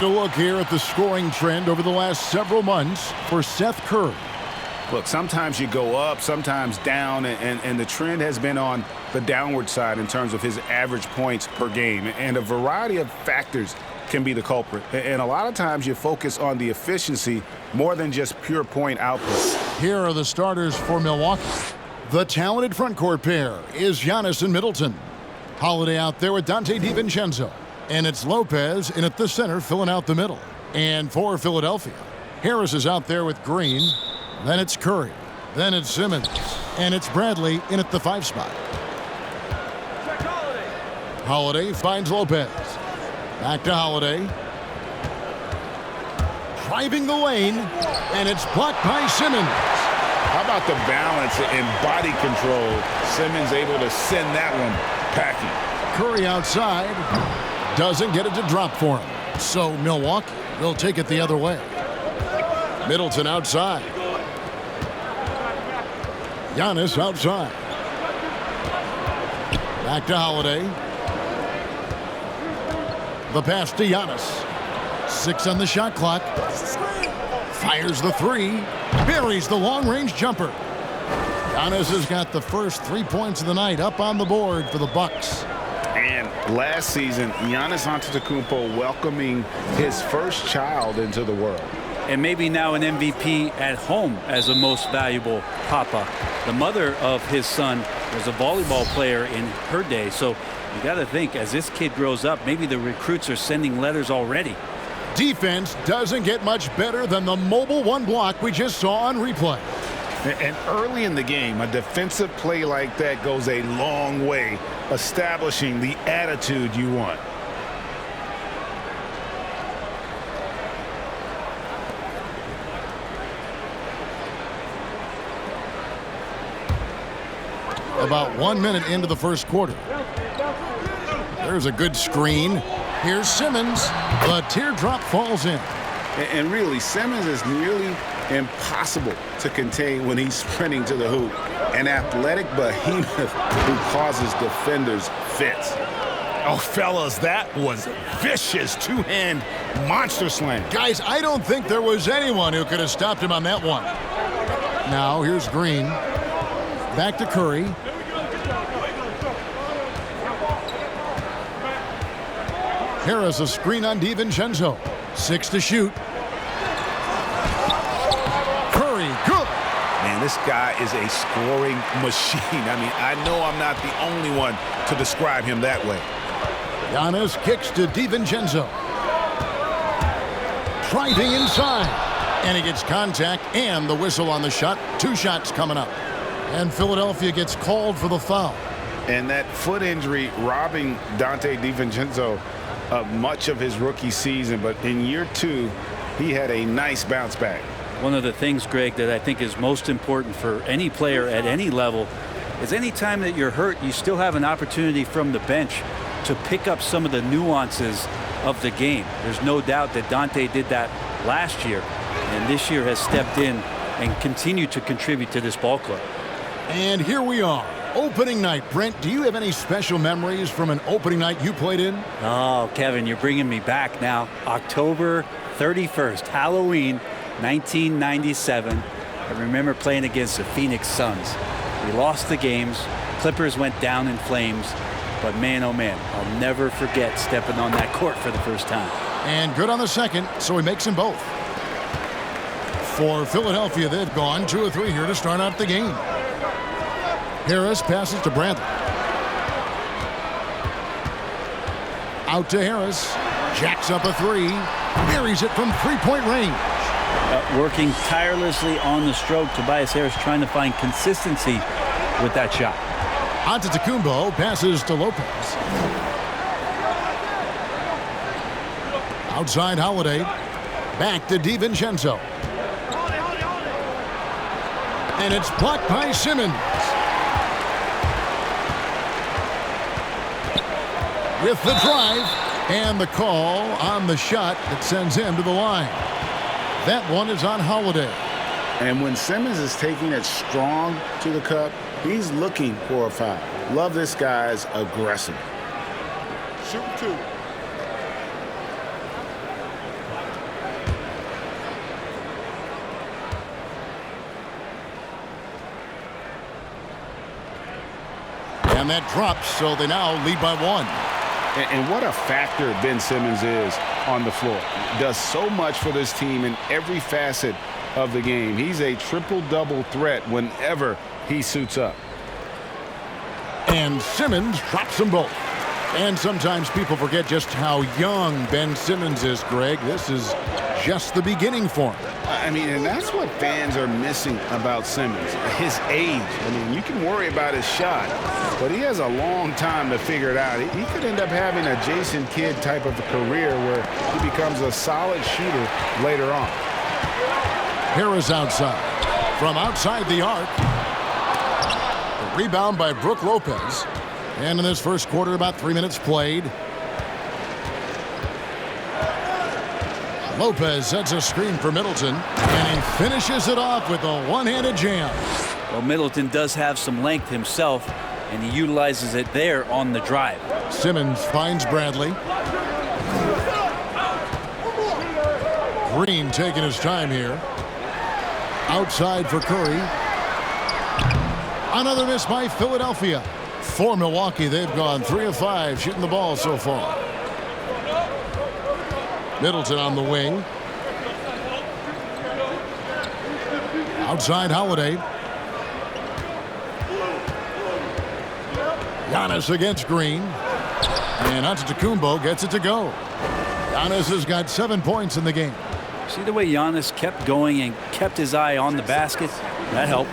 a look here at the scoring trend over the last several months for Seth Curry. Look, sometimes you go up, sometimes down, and the trend has been on the downward side in terms of his average points per game. And a variety of factors can be the culprit. And a lot of times you focus on the efficiency more than just pure point output. Here are the starters for Milwaukee. The talented front court pair is Giannis and Middleton. Holiday out there with Dante DiVincenzo. And it's Lopez in at the center filling out the middle. And for Philadelphia, Harris is out there with Green. Then it's Curry. Then it's Simmons. And it's Bradley in at the 5 spot. Holiday finds Lopez. Back to Holiday. Driving the lane. And it's blocked by Simmons. How about the balance and body control? Simmons able to send that one packing. Curry outside. Doesn't get it to drop for him. So Milwaukee will take it the other way. Middleton outside. Giannis outside. Back to Holiday. The pass to Giannis. 6 on the shot clock. Fires the 3. Buries the long-range jumper. Giannis has got the first 3 points of the night up on the board for the Bucks. And last season, Giannis Antetokounmpo welcoming his first child into the world. And maybe now an MVP at home as a most valuable papa. The mother of his son was a volleyball player in her day. So you got to think, as this kid grows up, maybe the recruits are sending letters already. Defense doesn't get much better than the mobile one block we just saw on replay. And early in the game, a defensive play like that goes a long way, establishing the attitude you want. About 1 minute into the first quarter. There's a good screen. Here's Simmons. The teardrop falls in. And really, Simmons is nearly impossible to contain when he's sprinting to the hoop. An athletic behemoth who causes defenders fits. Oh, fellas, that was a vicious two-hand monster slam. Guys, I don't think there was anyone who could have stopped him on that one. Now, here's Green. Back to Curry. Harris a screen on DiVincenzo. 6 to shoot. Curry, good. Man, this guy is a scoring machine. I mean, I know I'm not the only one to describe him that way. Giannis kicks to DiVincenzo. Driving inside. And he gets contact and the whistle on the shot. 2 shots coming up. And Philadelphia gets called for the foul. And that foot injury robbing Dante DiVincenzo of much of his rookie season. But in year 2, he had a nice bounce back. One of the things, Greg, that I think is most important for any player at any level is any time that you're hurt, you still have an opportunity from the bench to pick up some of the nuances of the game. There's no doubt that Dante did that last year, and this year has stepped in and continued to contribute to this ball club. And here we are, opening night. Brent, do you have any special memories from an opening night you played in? Oh, Kevin, you're bringing me back now. October 31st, Halloween, 1997. I remember playing against the Phoenix Suns. We lost the games. Clippers went down in flames. But man, oh man, I'll never forget stepping on that court for the first time. And good on the second, so he makes them both. For Philadelphia, they've gone 2 of 3 here to start out the game. Harris passes to Bradley. Out to Harris. Jacks up a 3. Buries it from 3-point range. Working tirelessly on the stroke. Tobias Harris trying to find consistency with that shot. Antetokounmpo passes to Lopez. Outside Holiday. Back to DiVincenzo. And it's blocked by Simmons. With the drive and the call on the shot that sends him to the line. That one is on Holiday. And when Simmons is taking it strong to the cup, he's looking for a foul. Love this guy's aggressive. Shoot 2. And that drops, so they now lead by 1. And what a factor Ben Simmons is on the floor. Does so much for this team in every facet of the game. He's a triple-double threat whenever he suits up. And Simmons drops them both. And sometimes people forget just how young Ben Simmons is, Greg. This is just the beginning for him. I mean, and that's what fans are missing about Simmons, his age. I mean, you can worry about his shot, but he has a long time to figure it out. He could end up having a Jason Kidd type of a career where he becomes a solid shooter later on. Harris outside. From outside the arc. The rebound by Brook Lopez. And in this first quarter, about 3 minutes played. Lopez sets a screen for Middleton, and he finishes it off with a one-handed jam. Well, Middleton does have some length himself, and he utilizes it there on the drive. Simmons finds Bradley. Green taking his time here. Outside for Curry. Another miss by Philadelphia. For Milwaukee, they've gone 3 of 5 shooting the ball so far. Middleton on the wing. Outside Holiday. Giannis against Green. And Antetokounmpo gets it to go. Giannis has got 7 points in the game. See the way Giannis kept going and kept his eye on the basket? That helped.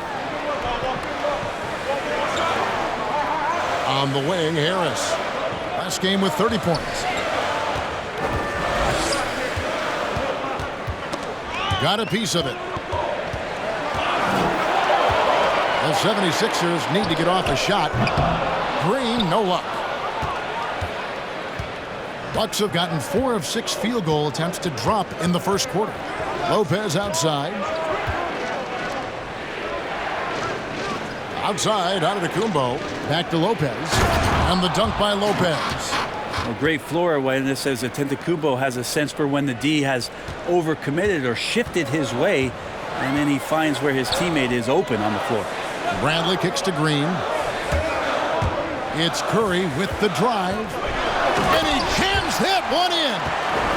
On the wing, Harris. Last game with 30 points. Got a piece of it. The 76ers need to get off a shot. Green, no luck. Bucks have gotten 4 of 6 field goal attempts to drop in the first quarter. Lopez outside. Outside, Antetokounmpo. Back to Lopez. And the dunk by Lopez. A great floor awareness as Antetokounmpo has a sense for when the D has overcommitted or shifted his way, and then he finds where his teammate is open on the floor. Bradley kicks to Green. It's Curry with the drive. And he jams that one in.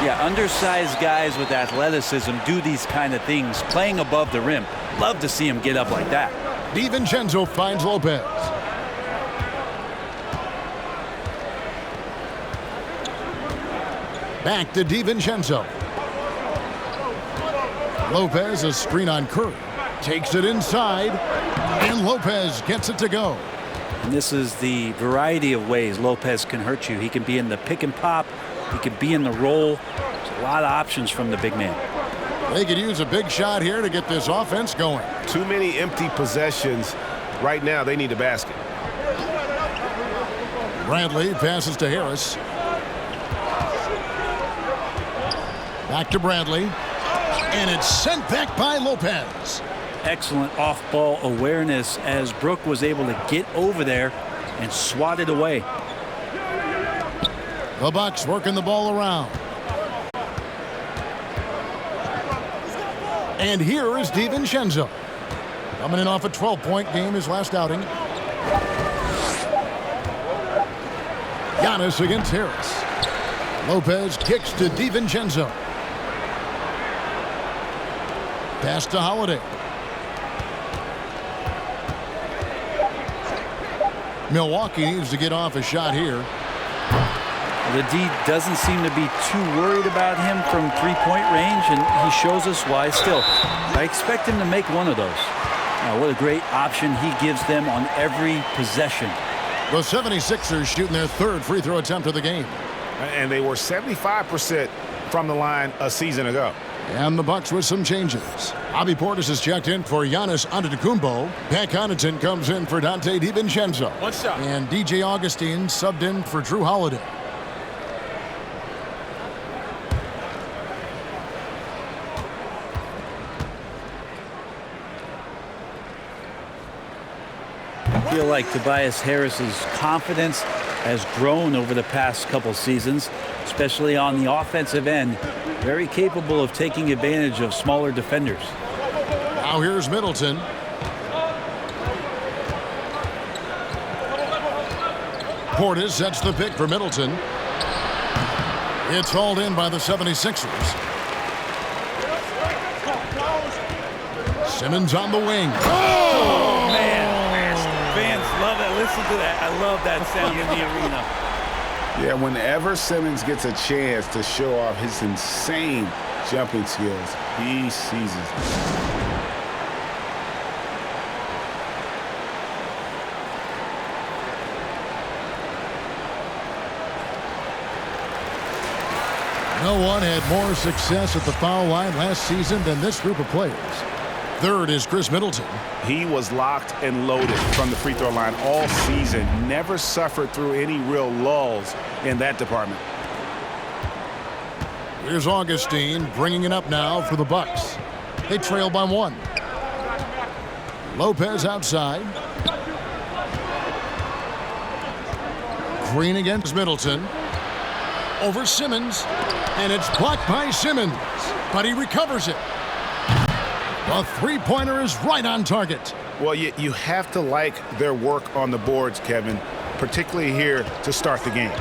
Yeah, undersized guys with athleticism do these kind of things, playing above the rim. Love to see him get up like that. DiVincenzo finds Lopez. Back to DiVincenzo. Lopez, a screen on Curry. Takes it inside. And Lopez gets it to go. And this is the variety of ways Lopez can hurt you. He can be in the pick and pop. He can be in the roll. There's a lot of options from the big man. They could use a big shot here to get this offense going. Too many empty possessions. Right now, they need a basket. Bradley passes to Harris. Back to Bradley. And it's sent back by Lopez. Excellent off-ball awareness as Brook was able to get over there and swat it away. The Bucks working the ball around. And here is DiVincenzo. Coming in off a 12-point game his last outing. Giannis against Harris. Lopez kicks to DiVincenzo. Pass to Holiday. Milwaukee needs to get off a shot here. The D doesn't seem to be too worried about him from three-point range, and he shows us why still. I expect him to make one of those. Now, what a great option he gives them on every possession. The 76ers shooting their 3rd free throw attempt of the game. And they were 75% from the line a season ago. And the Bucks with some changes. Bobby Portis is checked in for Giannis Antetokounmpo. Pat Connaughton comes in for Dante DiVincenzo. One shot. And DJ Augustine subbed in for Drew Holiday. I feel like Tobias Harris's confidence has grown over the past couple seasons, especially on the offensive end. Very capable of taking advantage of smaller defenders. Now here's Middleton. Portis sets the pick for Middleton. It's hauled in by the 76ers. Simmons on the wing. Oh, man. Fans love that. Listen to that. I love that sound in the arena. Yeah, whenever Simmons gets a chance to show off his insane jumping skills, he seizes it. No one had more success at the foul line last season than this group of players. Third is Chris Middleton. He was locked and loaded from the free throw line all season. Never suffered through any real lulls in that department. Here's Augustine bringing it up now for the Bucks. They trail by 1. Lopez outside. Green against Middleton. Over Simmons. And it's blocked by Simmons. But he recovers it. The three-pointer is right on target. Well, you have to like their work on the boards, Kevin, particularly here to start the game.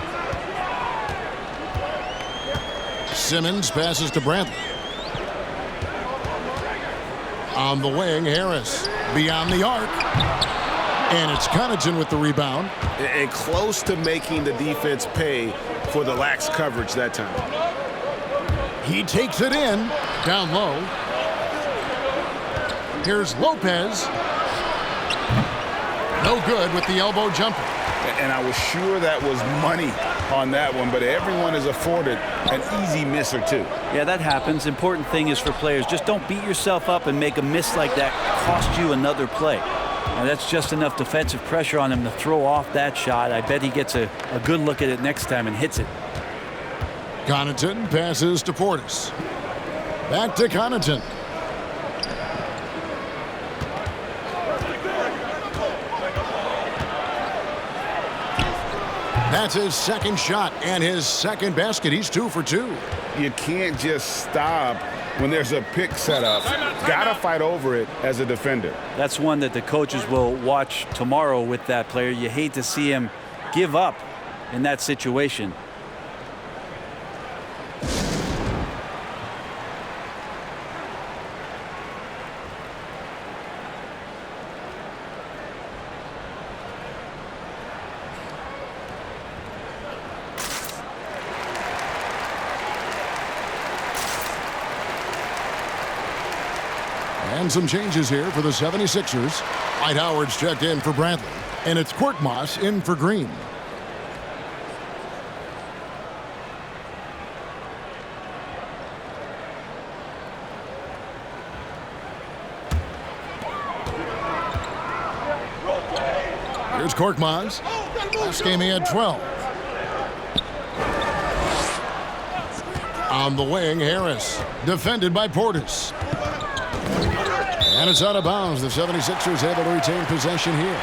Simmons passes to Bradley. On the wing, Harris. Beyond the arc. And it's Connaughton with the rebound. And close to making the defense pay for the lax coverage that time. He takes it in. Down low. Here's Lopez. No good with the elbow jumper. And I was sure that was money on that one, but everyone is afforded an easy miss or two. Yeah, that happens. Important thing is for players, just don't beat yourself up and make a miss like that cost you another play. And that's just enough defensive pressure on him to throw off that shot. I bet he gets a good look at it next time and hits it. Connaughton passes to Portis. Back to Connaughton. That's his second shot and his second basket. He's 2 for 2. You can't just stop when there's a pick set up. Gotta fight over it as a defender. That's one that the coaches will watch tomorrow with that player. You hate to see him give up in that situation. And some changes here for the 76ers. Dwight Howard's checked in for Bradley. And it's Korkmaz in for Green. Here's Korkmaz. Last game he had 12. On the wing, Harris. Defended by Portis. And it's out of bounds. The 76ers able to retain possession here.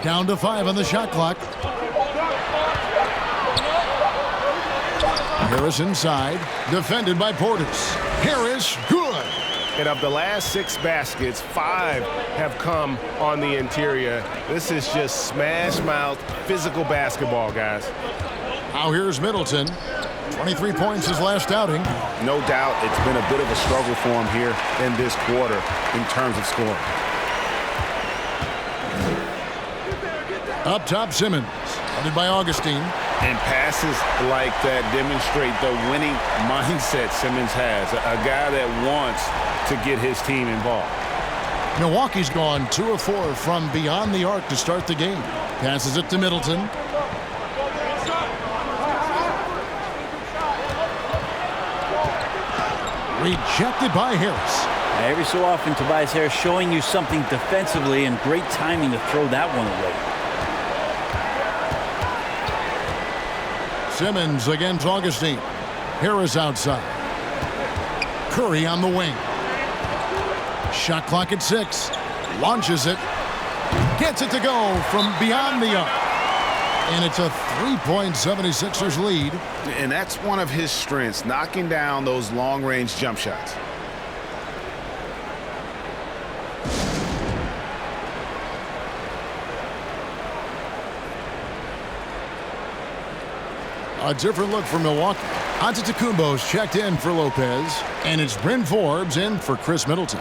Down to 5 on the shot clock. Harris inside. Defended by Portis. Harris, good. And of the last 6 baskets, 5 have come on the interior. This is just smash-mouth, physical basketball, guys. Now here's Middleton. 23 points his last outing. No doubt it's been a bit of a struggle for him here in this quarter in terms of scoring. Up top, Simmons. Headed by Augustine. And passes like that demonstrate the winning mindset Simmons has. A guy that wants to get his team involved. Milwaukee's gone 2 of 4 from beyond the arc to start the game. Passes it to Middleton. Rejected by Harris. Every so often, Tobias Harris showing you something defensively, and great timing to throw that one away. Simmons against Augustine. Harris outside. Curry on the wing. Shot clock at 6. Launches it. Gets it to go from beyond the arc. And it's a 3-point 76ers lead. And that's one of his strengths, knocking down those long-range jump shots. A different look for Milwaukee. Antetokounmpo's checked in for Lopez, and it's Bryn Forbes in for Chris Middleton.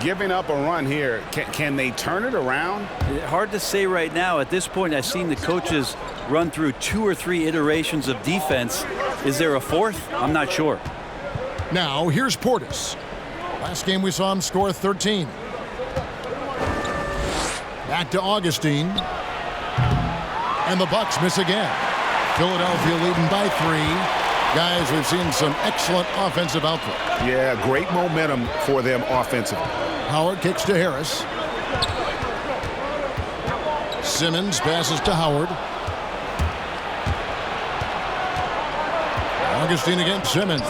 Giving up a run here. Can they turn it around? Hard to say right now. At this point, I've seen the coaches run through 2 or 3 iterations of defense. Is there a fourth? I'm not sure. Now, here's Portis. Last game we saw him score 13. Back to Augustine. And the Bucks miss again. Philadelphia leading by 3. Guys, we've seen some excellent offensive output. Yeah, great momentum for them offensively. Howard kicks to Harris. Simmons passes to Howard. Augustine against Simmons.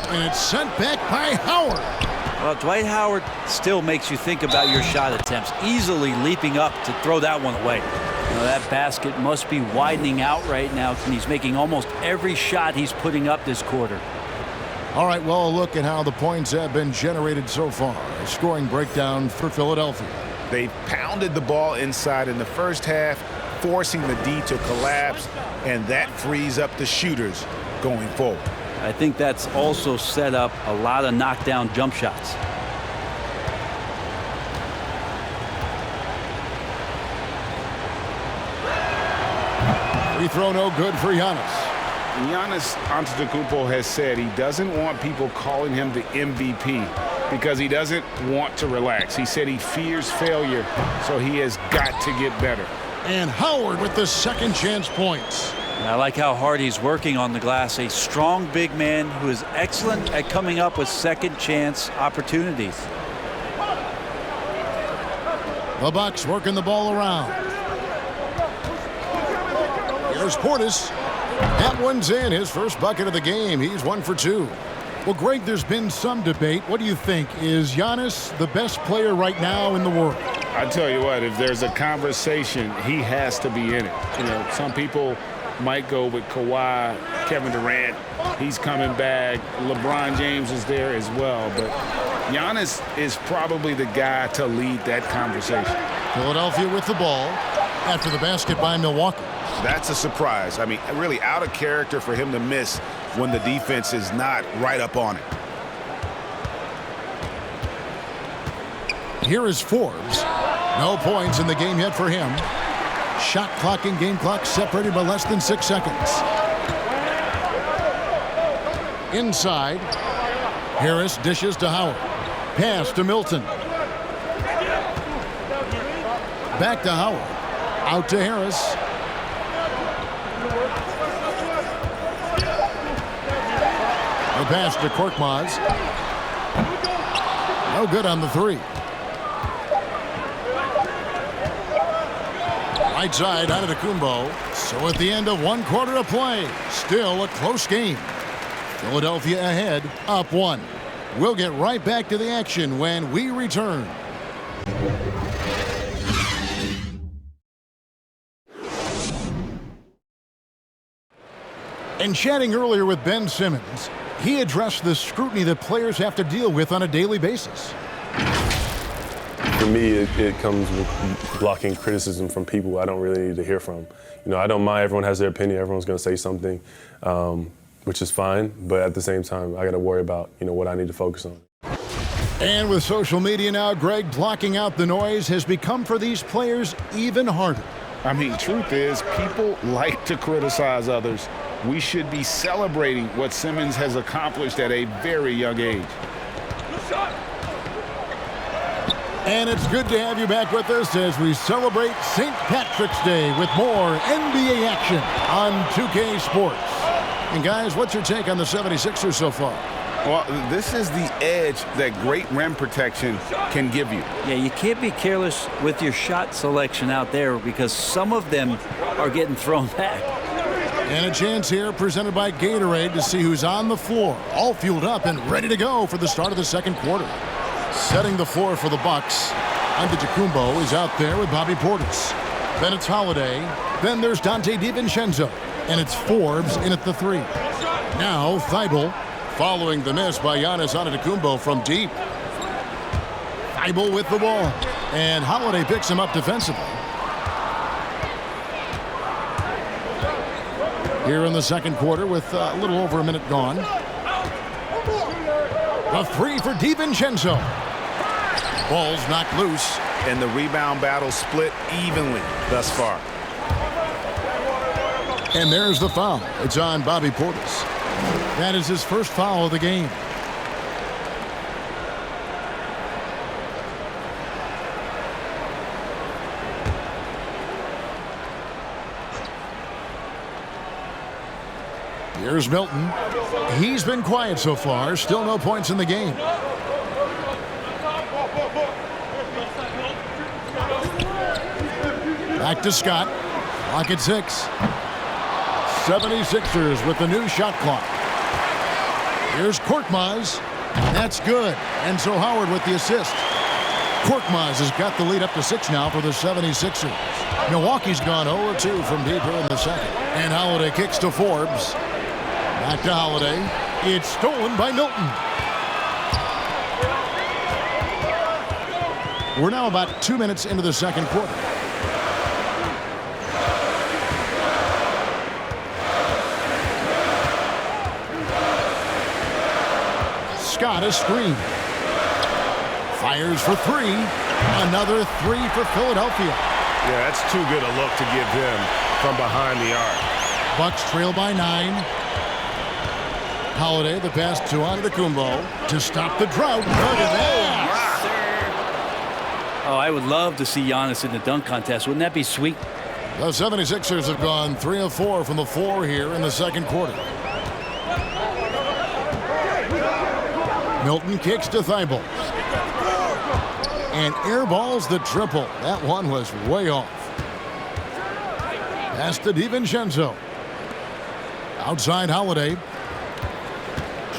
And it's sent back by Howard. Well, Dwight Howard still makes you think about your shot attempts, easily leaping up to throw that one away. You know, that basket must be widening out right now, and he's making almost every shot he's putting up this quarter. All right, well, look at how the points have been generated so far. A scoring breakdown for Philadelphia. They pounded the ball inside in the first half, forcing the D to collapse, and that frees up the shooters going forward. I think that's also set up a lot of knockdown jump shots. Free throw no good for Giannis. Giannis Antetokounmpo has said he doesn't want people calling him the MVP because he doesn't want to relax. He said he fears failure, so he has got to get better. And Howard with the second chance points. I like how hard he's working on the glass. A strong big man who is excellent at coming up with second chance opportunities. The Bucks working the ball around. Here's Portis. That one's in, his first bucket of the game. He's 1 for 2. Well, Greg, there's been some debate. What do you think? Is Giannis the best player right now in the world? I tell you what, if there's a conversation, he has to be in it. You know, some people might go with Kawhi, Kevin Durant. He's coming back. LeBron James is there as well. But Giannis is probably the guy to lead that conversation. Philadelphia with the ball after the basket by Milwaukee. That's a surprise. I mean, really out of character for him to miss when the defense is not right up on it. Here is Forbes. No points in the game yet for him. Shot clock and game clock separated by less than 6 seconds. Inside. Harris dishes to Howard. Pass to Milton. Back to Howard. Out to Harris. The pass to Korkmaz. No good on the 3. Right side, Antetokounmpo. So at the end of 1 quarter of play, still a close game. Philadelphia ahead, up 1. We'll get right back to the action when we return. In chatting earlier with Ben Simmons, he addressed the scrutiny that players have to deal with on a daily basis. For me, it comes with blocking criticism from people I don't really need to hear from. You know, I don't mind. Everyone has their opinion. Everyone's going to say something, which is fine. But at the same time, I got to worry about, what I need to focus on. And with social media now, Greg, blocking out the noise has become for these players even harder. I mean, truth is, people like to criticize others. We should be celebrating what Simmons has accomplished at a very young age. And it's good to have you back with us as we celebrate St. Patrick's Day with more NBA action on 2K Sports. And guys, what's your take on the 76ers so far? Well, this is the edge that great rim protection can give you. Yeah, you can't be careless with your shot selection out there because some of them are getting thrown back. And a chance here presented by Gatorade to see who's on the floor, all fueled up and ready to go for the start of the second quarter. Setting the floor for the Bucks. Antetokounmpo is out there with Bobby Portis. Then it's Holiday. Then there's Dante DiVincenzo. And it's Forbes in at the 3. Now Thibault, following the miss by Giannis Antetokounmpo from deep. Thibault with the ball. And Holiday picks him up defensively. Here in the second quarter with a little over a minute gone. The 3 for DiVincenzo. Ball's knocked loose. And the rebound battle split evenly thus far. And there's the foul. It's on Bobby Portis. That is his first foul of the game. Here's Milton. He's been quiet so far. Still no points in the game. Back to Scott. Clock at 6. 76ers with the new shot clock. Here's Korkmaz. That's good. And so Howard with the assist. Korkmaz has got the lead up to 6 now for the 76ers. Milwaukee's gone 0-2 from deeper in the second. And Holiday kicks to Forbes. Back to Holiday. It's stolen by Milton. We're now about 2 minutes into the second quarter. Scott a screen. Fires for 3. Another 3 for Philadelphia. Yeah, that's too good a look to give them from behind the arc. Bucks trail by 9. Holiday, the pass to Antetokounmpo to stop the drought. Look at that. Oh, I would love to see Giannis in the dunk contest. Wouldn't that be sweet? The 76ers have gone 3 of 4 from the floor here in the second quarter. Milton kicks to Thibault. And airballs the triple. That one was way off. Pass to DiVincenzo. Outside Holiday.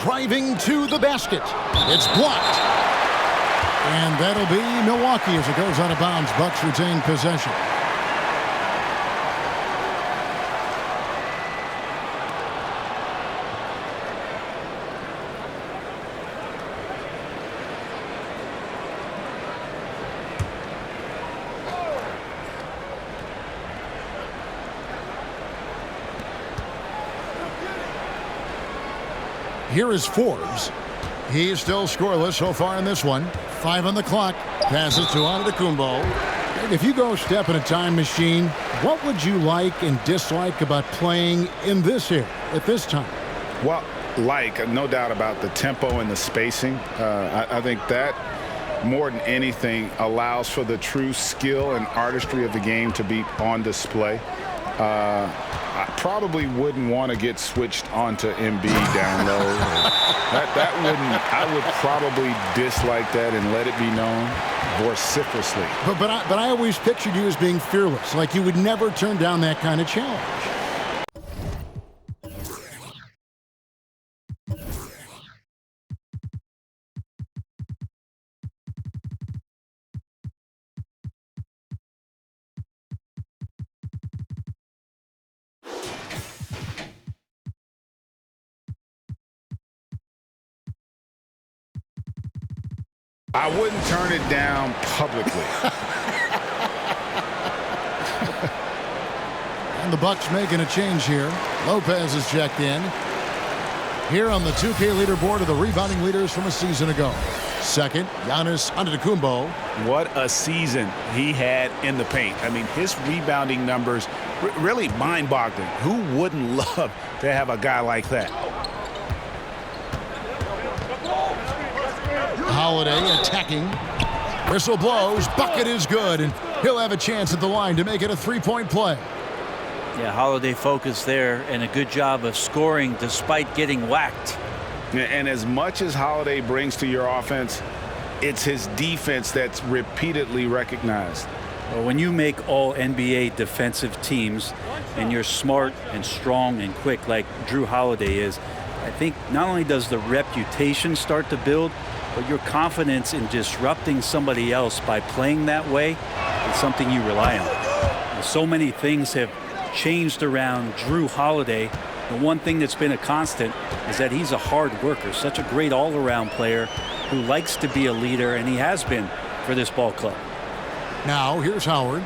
Driving to the basket. It's blocked. And that'll be Milwaukee as it goes out of bounds. Bucks retain possession. Here is Forbes. He's still scoreless so far in this one. 5 on the clock. Passes to Antetokounmpo. If you go step in a time machine, what would you like and dislike about playing in this here at this time? Well, no doubt about the tempo and the spacing. I think that more than anything allows for the true skill and artistry of the game to be on display. I probably wouldn't want to get switched onto Embiid down low. I would probably dislike that and let it be known vociferously. But I always pictured you as being fearless, like you would never turn down that kind of challenge. I wouldn't turn it down publicly. And the Bucks making a change here. Lopez is checked in. Here on the 2K leaderboard are the rebounding leaders from a season ago. Second, Giannis Antetokounmpo. What a season he had in the paint. I mean, his rebounding numbers really mind-boggling. Who wouldn't love to have a guy like that? Holiday attacking. Whistle blows. Bucket is good. And he'll have a chance at the line to make it a three-point play. Yeah, Holiday focused there and a good job of scoring despite getting whacked. And as much as Holiday brings to your offense, it's his defense that's repeatedly recognized. Well, when you make all NBA defensive teams and you're smart and strong and quick like Drew Holiday is, I think not only does the reputation start to build, but your confidence in disrupting somebody else by playing that way is something you rely on. And so many things have changed around Drew Holiday. The one thing that's been a constant is that he's a hard worker, such a great all-around player who likes to be a leader, and he has been for this ball club. Now, here's Howard.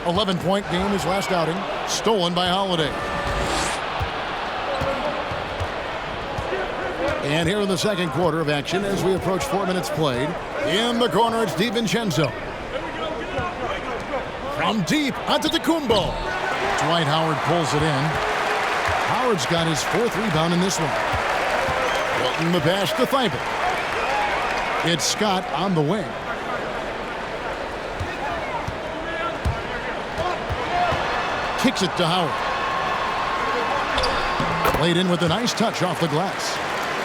11-point game his last outing. Stolen by Holiday. And here in the second quarter of action as we approach 4 minutes played. In the corner, it's DiVincenzo. From deep, Antetokounmpo. Dwight Howard pulls it in. Howard's got his 4th rebound in this one. Wilton the pass to Thibault. It's Scott on the wing. Kicks it to Howard. Played in with a nice touch off the glass.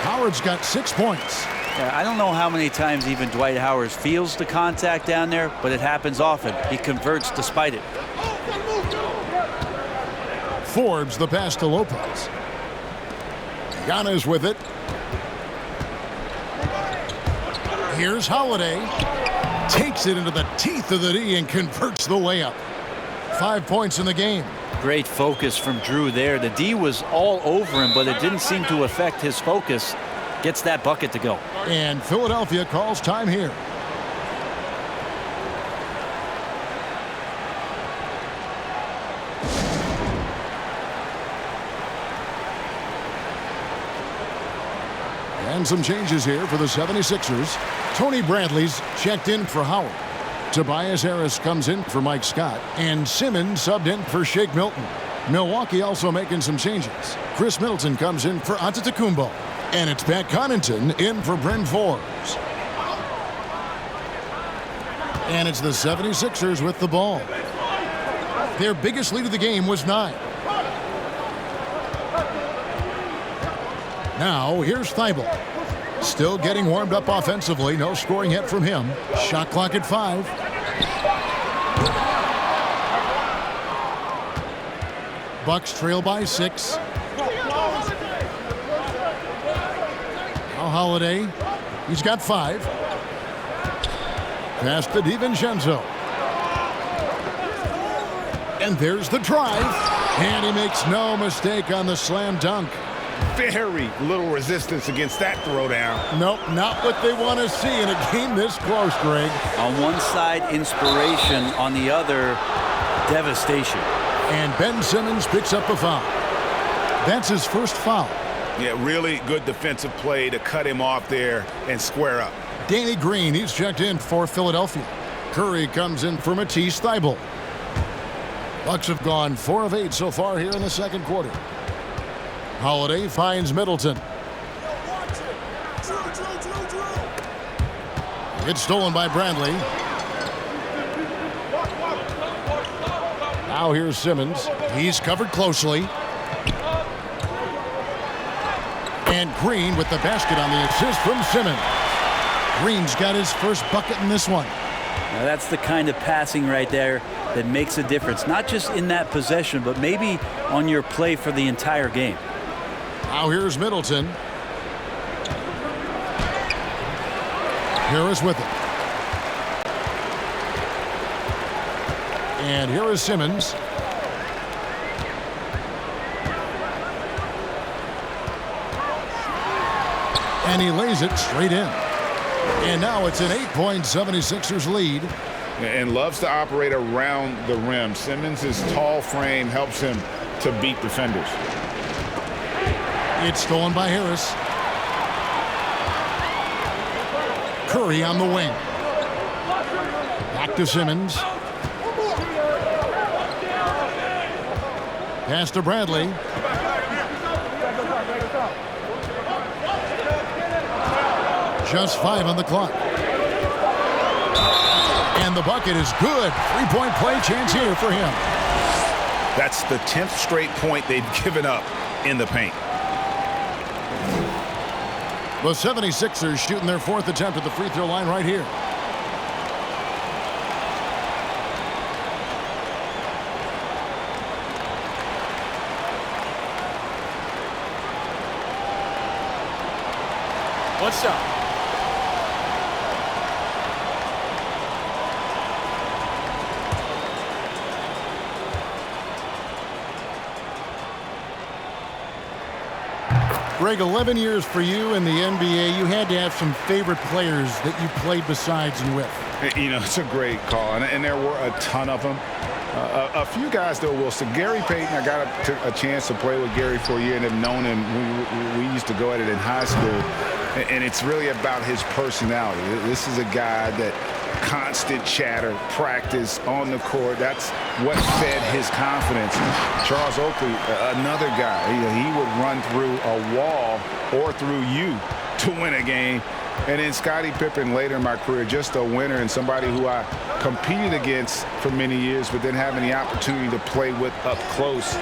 Howard's got 6 points. Yeah, I don't know how many times even Dwight Howard feels the contact down there, but it happens often. He converts despite it. Forbes the pass to Lopez. Giannis with it. Here's Holiday. Takes it into the teeth of the D and converts the layup. 5 points in the game. Great focus from Drew there. The D was all over him, but it didn't seem to affect his focus. Gets that bucket to go. And Philadelphia calls time here. And some changes here for the 76ers. Tony Bradley's checked in for Howard. Tobias Harris comes in for Mike Scott. And Simmons subbed in for Shake Milton. Milwaukee also making some changes. Chris Middleton comes in for Antetokounmpo. And it's Pat Connaughton in for Bryn Forbes. And it's the 76ers with the ball. Their biggest lead of the game was 9. Now, here's Thibault. Still getting warmed up offensively. No scoring yet from him. Shot clock at 5. Bucks trail by 6. Now Holiday. He's got 5. Pass to DiVincenzo. And there's the drive. And he makes no mistake on the slam dunk. Very little resistance against that throwdown. Nope, not what they want to see in a game this close, Greg. On one side, inspiration. On the other, devastation. And Ben Simmons picks up a foul. That's his first foul. Yeah, really good defensive play to cut him off there and square up. Danny Green, he's checked in for Philadelphia. Curry comes in for Matisse Thybulle. Bucks have gone 4 of 8 so far here in the second quarter. Holiday finds Middleton. It's stolen by Bradley. Now here's Simmons. He's covered closely. And Green with the basket on the assist from Simmons. Green's got his first bucket in this one. Now that's the kind of passing right there that makes a difference. Not just in that possession, but maybe on your play for the entire game. Now here's Middleton. Harris with it. And here is Simmons. And he lays it straight in. And now it's an 8-point 76ers lead. And loves to operate around the rim. Simmons' tall frame helps him to beat defenders. It's stolen by Harris. Curry on the wing. Back to Simmons. Pass to Bradley. Just 5 on the clock. And the bucket is good. 3-point play chance here for him. That's the 10th straight point they've given up in the paint. The 76ers shooting their 4th attempt at the free throw line right here. What's up? Greg, 11 years for you in the NBA. You had to have some favorite players that you played besides and with. You know, it's a great call, and there were a ton of them. A few guys, though, Wilson. Gary Payton, I got a chance to play with Gary for a year and have known him. We used to go at it in high school, and it's really about his personality. This is a guy that constant chatter, practice on the court. That's what fed his confidence. Charles Oakley, another guy, he would run through a wall or through you to win a game. And then Scottie Pippen later in my career, just a winner and somebody who I competed against for many years, but then having the opportunity to play with up close,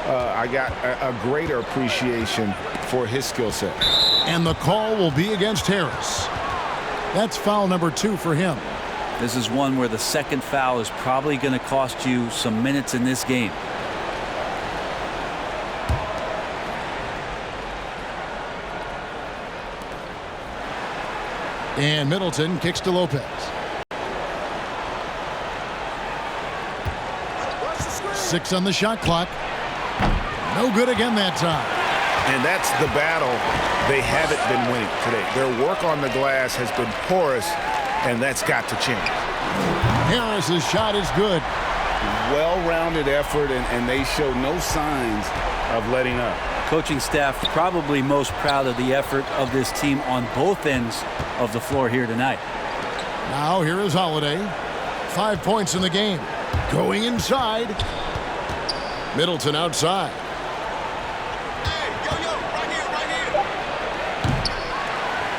I got a greater appreciation for his skill set. And the call will be against Harris. That's foul number 2 for him. This is one where the second foul is probably going to cost you some minutes in this game. And Middleton kicks to Lopez. 6 on the shot clock. No good again that time. And that's the battle they haven't been winning today. Their work on the glass has been porous, and that's got to change. Harris's shot is good. Well-rounded effort, and they show no signs of letting up. Coaching staff probably most proud of the effort of this team on both ends of the floor here tonight. Now here is Holiday. 5 points in the game. Going inside. Middleton outside.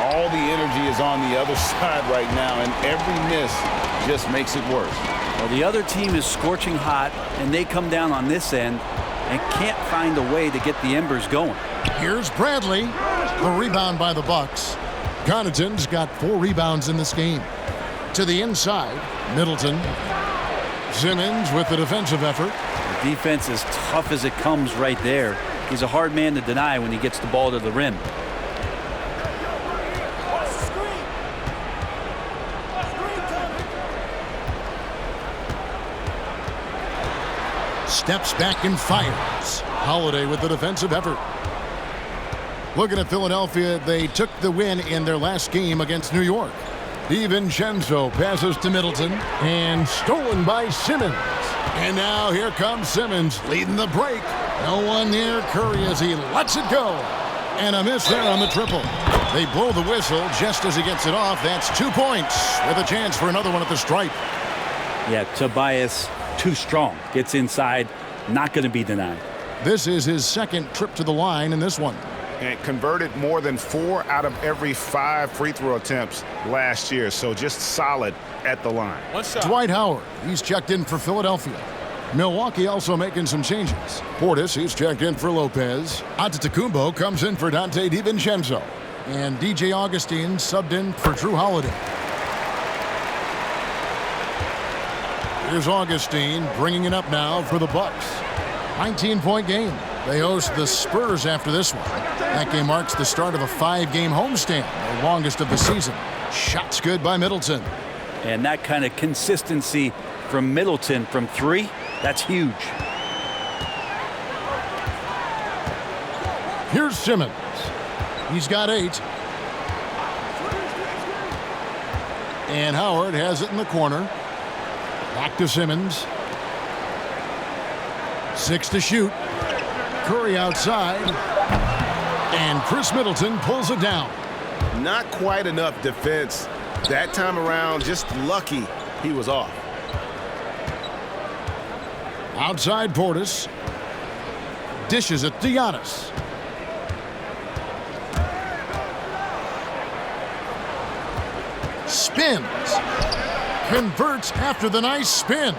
All the energy is on the other side right now, and every miss just makes it worse. Well, the other team is scorching hot, and they come down on this end and can't find a way to get the embers going. Here's Bradley. The rebound by the Bucks. Connaughton's got 4 rebounds in this game. To the inside, Middleton. Simmons with the defensive effort. The defense is tough as it comes right there. He's a hard man to deny when he gets the ball to the rim. Steps back and fires. Holiday with the defensive effort. Looking at Philadelphia, they took the win in their last game against New York. DiVincenzo passes to Middleton and stolen by Simmons. And now here comes Simmons leading the break. No one near Curry as he lets it go. And a miss there on the triple. They blow the whistle just as he gets it off. That's 2 points with a chance for another one at the stripe. Yeah, Tobias too strong. Gets inside, not going to be denied. This is his second trip to the line in this one. And converted more than 4 out of every 5 free throw attempts last year, so just solid at the line. Dwight Howard, he's checked in for Philadelphia. Milwaukee also making some changes. Portis, he's checked in for Lopez. Antetokounmpo comes in for Dante DiVincenzo. And DJ Augustine subbed in for Drew Holiday. Here's Augustine bringing it up now for the Bucks. 19-point game. They host the Spurs after this one. That game marks the start of a 5-game homestand, the longest of the season. Shots good by Middleton. And that kind of consistency from Middleton from 3, that's huge. Here's Simmons. He's got 8. And Howard has it in the corner. Back to Simmons. 6 to shoot. Curry outside. And Chris Middleton pulls it down. Not quite enough defense. That time around, just lucky he was off. Outside Portis. Dishes it to Giannis. Spins. Converts after the nice spin.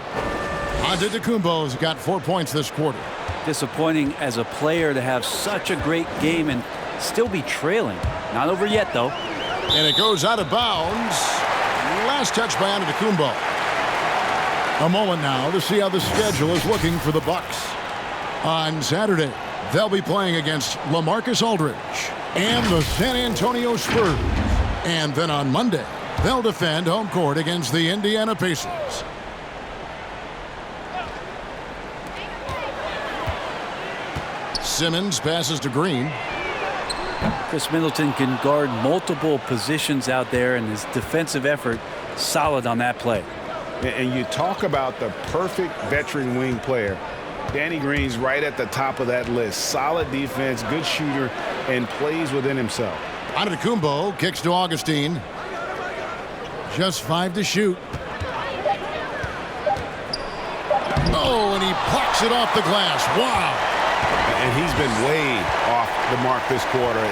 Antetokounmpo's got 4 points this quarter. Disappointing as a player to have such a great game and still be trailing. Not over yet, though. And it goes out of bounds. Last touch by Antetokounmpo. A moment now to see how the schedule is looking for the Bucks. On Saturday, they'll be playing against LaMarcus Aldridge and the San Antonio Spurs. And then on Monday, they'll defend home court against the Indiana Pacers. Simmons passes to Green. Chris Middleton can guard multiple positions out there, and his defensive effort solid on that play. And you talk about the perfect veteran wing player. Danny Green's right at the top of that list. Solid defense, good shooter, and plays within himself. Antetokounmpo kicks to Augustine. Just 5 to shoot. Oh, and he plucks it off the glass. Wow. And he's been way off the mark this quarter.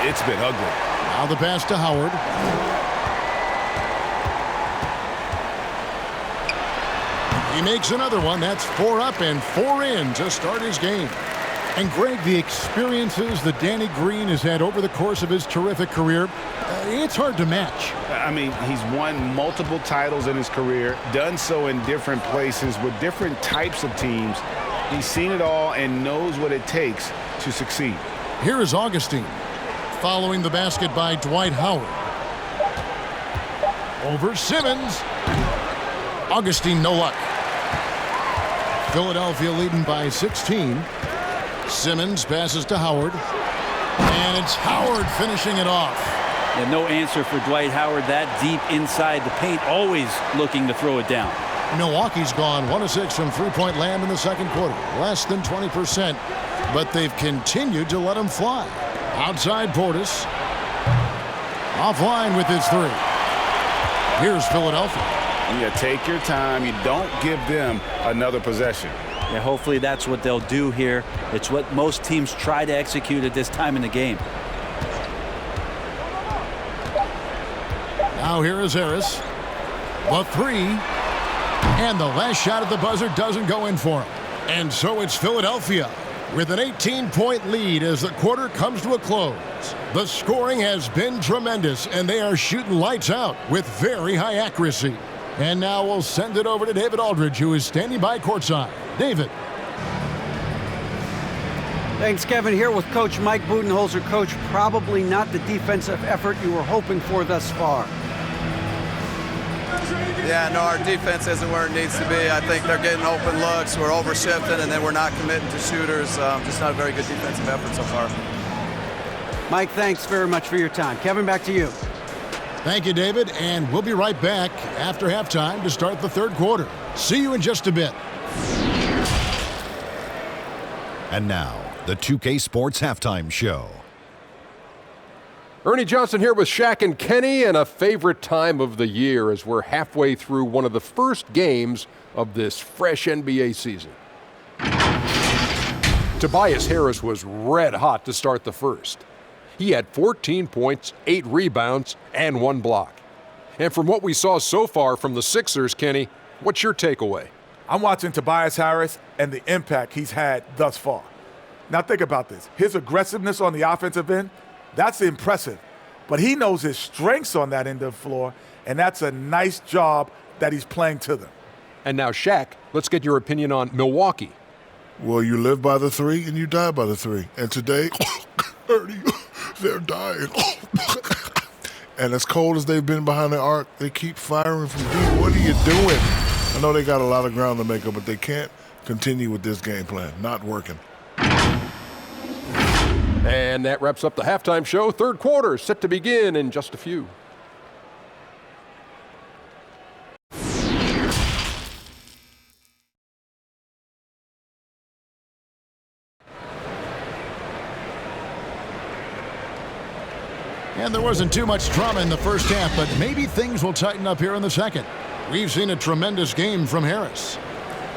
It's been ugly. Now the pass to Howard. He makes another one. That's 4 up and 4 in to start his game. And Greg, the experiences that Danny Green has had over the course of his terrific career, it's hard to match. I mean, he's won multiple titles in his career, done so in different places with different types of teams. He's seen it all and knows what it takes to succeed. Here is Augustine, following the basket by Dwight Howard. Over Simmons. Augustine, no luck. Philadelphia leading by 16. Simmons passes to Howard. And it's Howard finishing it off. Yeah, no answer for Dwight Howard that deep inside the paint, always looking to throw it down. Milwaukee's gone 1 of 6 from three-point land in the second quarter. Less than 20%. But they've continued to let him fly. Outside Portis. Offline with his 3. Here's Philadelphia. You take your time. You don't give them another possession. Yeah, hopefully that's what they'll do here. It's what most teams try to execute at this time in the game. Now here is Harris. The 3. And the last shot at the buzzer doesn't go in for him. And so it's Philadelphia with an 18-point lead as the quarter comes to a close. The scoring has been tremendous, and they are shooting lights out with very high accuracy. And now we'll send it over to David Aldridge, who is standing by courtside. David. Thanks, Kevin. Here with Coach Mike Budenholzer. Coach, probably not the defensive effort you were hoping for thus far. Yeah, no, our defense isn't where it needs to be. I think they're getting open looks. We're overshifting, and then we're not committing to shooters. Just not a very good defensive effort so far. Mike, thanks very much for your time. Kevin, back to you. Thank you, David, and we'll be right back after halftime to start the third quarter. See you in just a bit. And now, the 2K Sports Halftime Show. Ernie Johnson here with Shaq and Kenny, and a favorite time of the year as we're halfway through one of the first games of this fresh NBA season. Tobias Harris was red hot to start the first. He had 14 points, 8 rebounds, and 1 block. And from what we saw so far from the Sixers, Kenny, what's your takeaway? I'm watching Tobias Harris and the impact he's had thus far. Now think about this. His aggressiveness on the offensive end, that's impressive. But he knows his strengths on that end of the floor, and that's a nice job that he's playing to them. And now, Shaq, let's get your opinion on Milwaukee. Well, you live by the 3 and you die by the 3. And today, Ernie, they're dying. And as cold as they've been behind the arc, they keep firing from deep. What are you doing? I know they got a lot of ground to make up, but they can't continue with this game plan. Not working. And that wraps up the halftime show. Third quarter set to begin in just a few. And there wasn't too much drama in the first half, but maybe things will tighten up here in the second. We've seen a tremendous game from Harris.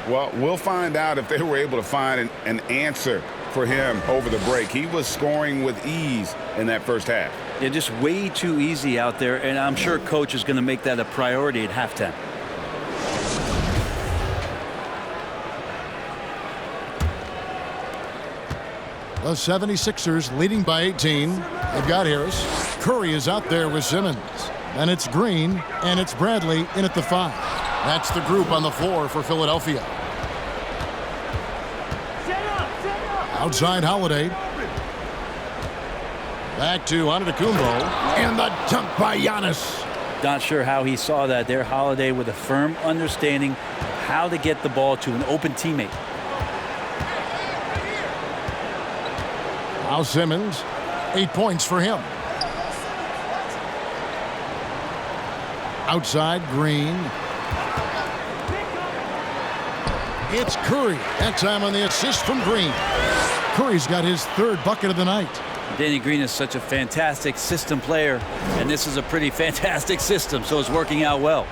Well, we'll find out if they were able to find an answer for him over the break. He was scoring with ease in that first half. Yeah, just way too easy out there, and I'm sure Coach is going to make that a priority at halftime. The 76ers leading by 18. They've got Harris. Curry is out there with Simmons. And it's Green, and it's Bradley in at the 5. That's the group on the floor for Philadelphia. Outside Holiday. Back to Antetokounmpo. And the dunk by Giannis. Not sure how he saw that there. Holiday with a firm understanding how to get the ball to an open teammate. Now Simmons. 8 points for him. Outside, Green. It's Curry. That time on the assist from Green. Curry's got his 3rd bucket of the night. Danny Green is such a fantastic system player, and this is a pretty fantastic system, so it's working out well.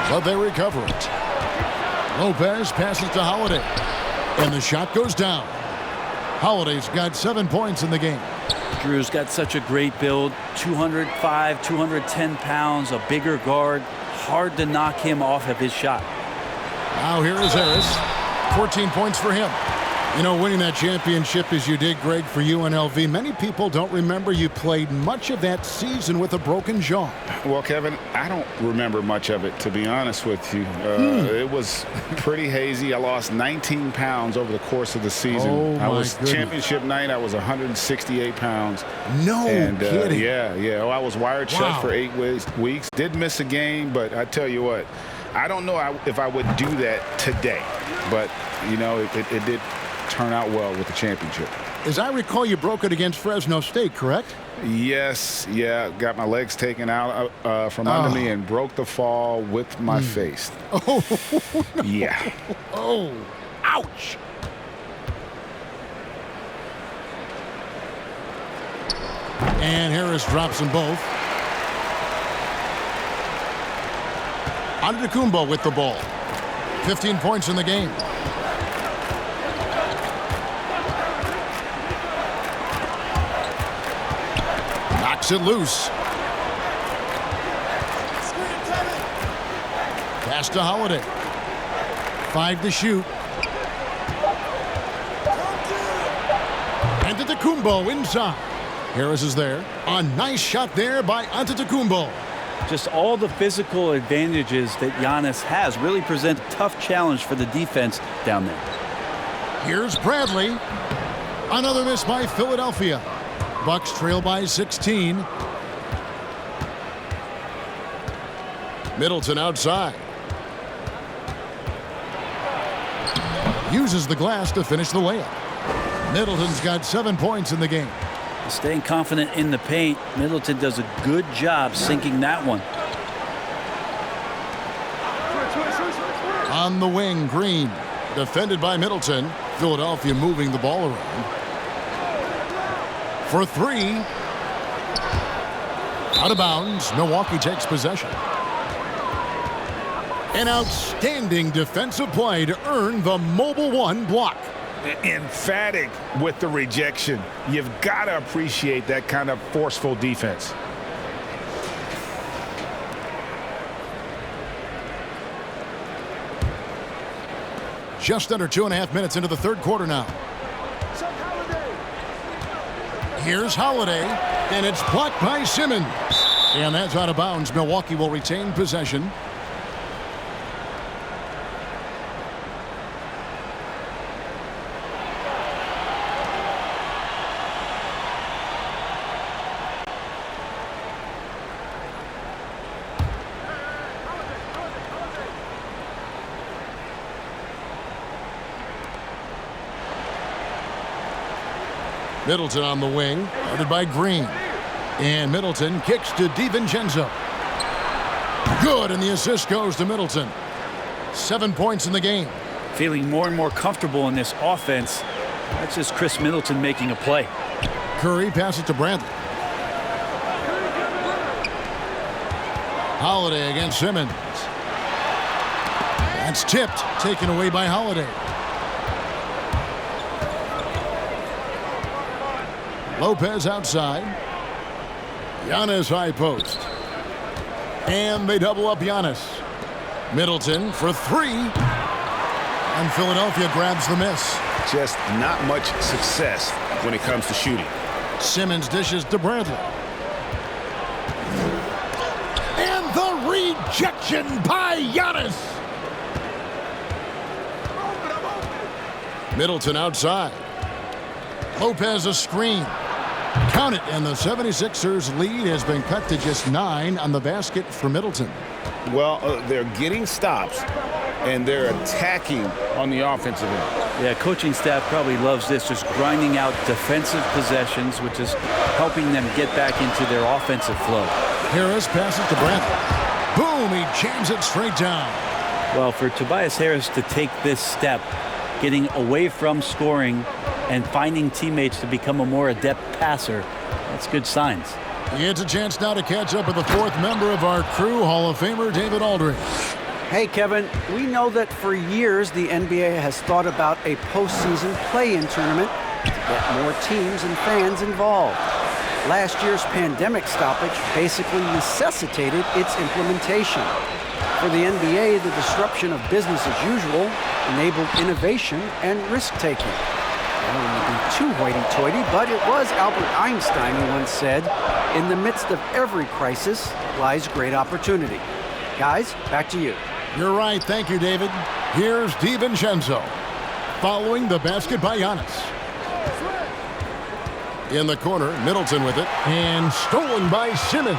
But they recover it. Lopez passes to Holiday, and the shot goes down. Holiday's got 7 points in the game. Drew's got such a great build, 205, 210 pounds, a bigger guard. Hard to knock him off of his shot. Now here is Harris. 14 points for him. You know, winning that championship as you did, Greg, for UNLV, many people don't remember you played much of that season with a broken jaw. Well, Kevin, I don't remember much of it, to be honest with you. It was pretty hazy. I lost 19 pounds over the course of the season. Oh, I was goodness. Championship night, I was 168 pounds. No kidding. Yeah. Oh, I was wired shut for 8 weeks. Did miss a game, but I tell you what, I don't know if I would do that today. But, you know, it did turn out well with the championship. As I recall, you broke it against Fresno State, correct? Yes, yeah. Got my legs taken out from under me and broke the fall with my face. Oh, no. Yeah. Oh, ouch. And Harris drops them both. Antetokounmpo with the ball. 15 points in the game. Knocks it loose. Pass to Holiday. 5 to shoot. Antetokounmpo inside. Harris is there. A nice shot there by Antetokounmpo. Just all the physical advantages that Giannis has really present a tough challenge for the defense down there. Here's Bradley. Another miss by Philadelphia. Bucks trail by 16. Middleton outside. Uses the glass to finish the layup. Middleton's got 7 points in the game. Staying confident in the paint, Middleton does a good job sinking that one. On the wing, Green. Defended by Middleton. Philadelphia moving the ball around. For 3. Out of bounds. Milwaukee takes possession. An outstanding defensive play to earn the Mobile One block. Emphatic with the rejection. You've got to appreciate that kind of forceful defense. Just under 2.5 minutes into the third quarter now. Here's Holiday, and it's blocked by Simmons. And that's out of bounds. Milwaukee will retain possession. Middleton on the wing, guarded by Green. And Middleton kicks to DiVincenzo. Good, and the assist goes to Middleton. 7 points in the game. Feeling more and more comfortable in this offense. That's just Chris Middleton making a play. Curry passes to Bradley. Holiday against Simmons. That's tipped, taken away by Holiday. Lopez outside. Giannis high post. And they double up Giannis. Middleton for 3. And Philadelphia grabs the miss. Just not much success when it comes to shooting. Simmons dishes to Bradley. And the rejection by Giannis. Middleton outside. Lopez a screen. Count it, and the 76ers lead has been cut to just 9 on the basket for Middleton. Well, they're getting stops, and they're attacking on the offensive end. Yeah, coaching staff probably loves this, just grinding out defensive possessions, which is helping them get back into their offensive flow. Harris passes to Bradley. Boom, he jams it straight down. Well, for Tobias Harris to take this step, getting away from scoring and finding teammates to become a more adept passer, that's good signs. He gets a chance now to catch up with the fourth member of our crew, Hall of Famer David Aldridge. Hey, Kevin, we know that for years the NBA has thought about a postseason play-in tournament to get more teams and fans involved. Last year's pandemic stoppage basically necessitated its implementation. For the NBA, the disruption of business as usual enabled innovation and risk-taking. I don't want to be too hoity-toity, but it was Albert Einstein who once said, "In the midst of every crisis lies great opportunity." Guys, back to you. You're right. Thank you, David. Here's DiVincenzo. Following the basket by Giannis. In the corner, Middleton with it. And stolen by Simmons.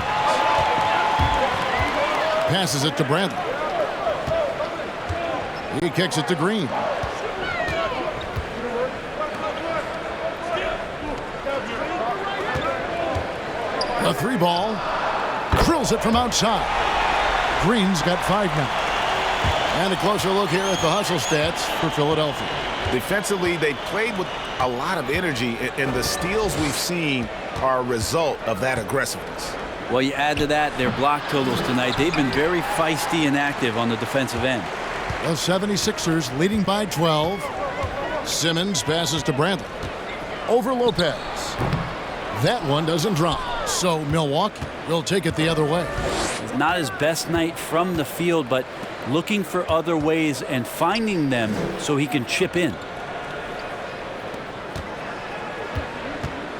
Passes it to Bradley. He kicks it to Green. A three ball. Drills it from outside. Green's got 5 now. And a closer look here at the hustle stats for Philadelphia. Defensively, they played with a lot of energy, and the steals we've seen are a result of that aggressiveness. Well, you add to that their block totals tonight. They've been very feisty and active on the defensive end. The 76ers leading by 12. Simmons passes to Bradley. Over Lopez. That one doesn't drop. So Milwaukee will take it the other way. It's not his best night from the field, but looking for other ways and finding them so he can chip in.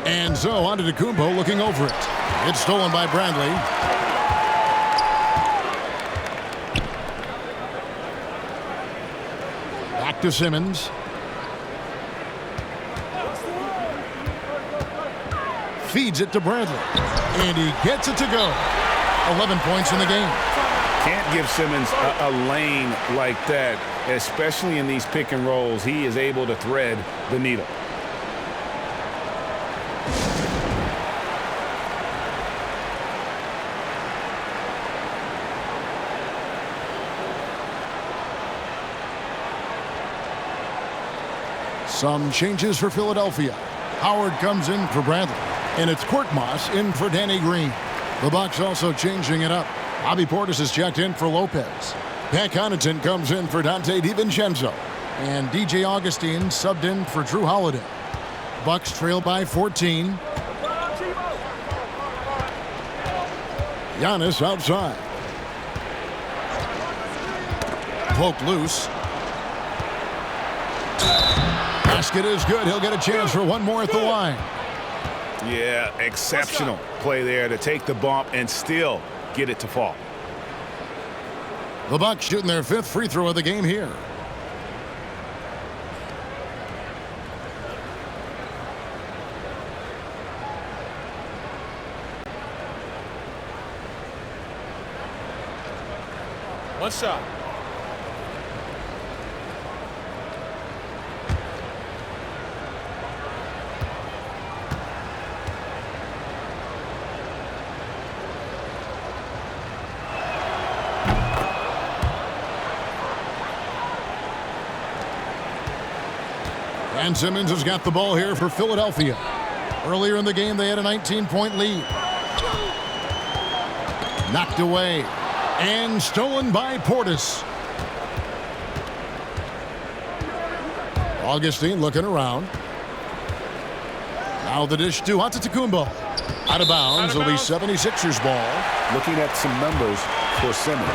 And so on to Antetokounmpo looking over it. It's stolen by Bradley. Back to Simmons. Feeds it to Bradley. And he gets it to go. 11 points in the game. Can't give Simmons a lane like that, especially in these pick and rolls. He is able to thread the needle. Some changes for Philadelphia. Howard comes in for Bradley. And it's Korkmaz in for Danny Green. The Bucks also changing it up. Bobby Portis is checked in for Lopez. Pat Connaughton comes in for Dante DiVincenzo. And DJ Augustine subbed in for Drew Holiday. Bucks trail by 14. Giannis outside. Poke loose. Basket is good. He'll get a chance for one more at the line. Yeah, exceptional play there to take the bump and still get it to fall. The Bucks shooting their 5th free throw of the game here. One shot. And Simmons has got the ball here for Philadelphia. Earlier in the game, they had a 19-point lead. Knocked away. And stolen by Portis. Augustine looking around. Now the dish to Antetokounmpo. Out of bounds. It'll be 76ers ball. Looking at some numbers for Simmons.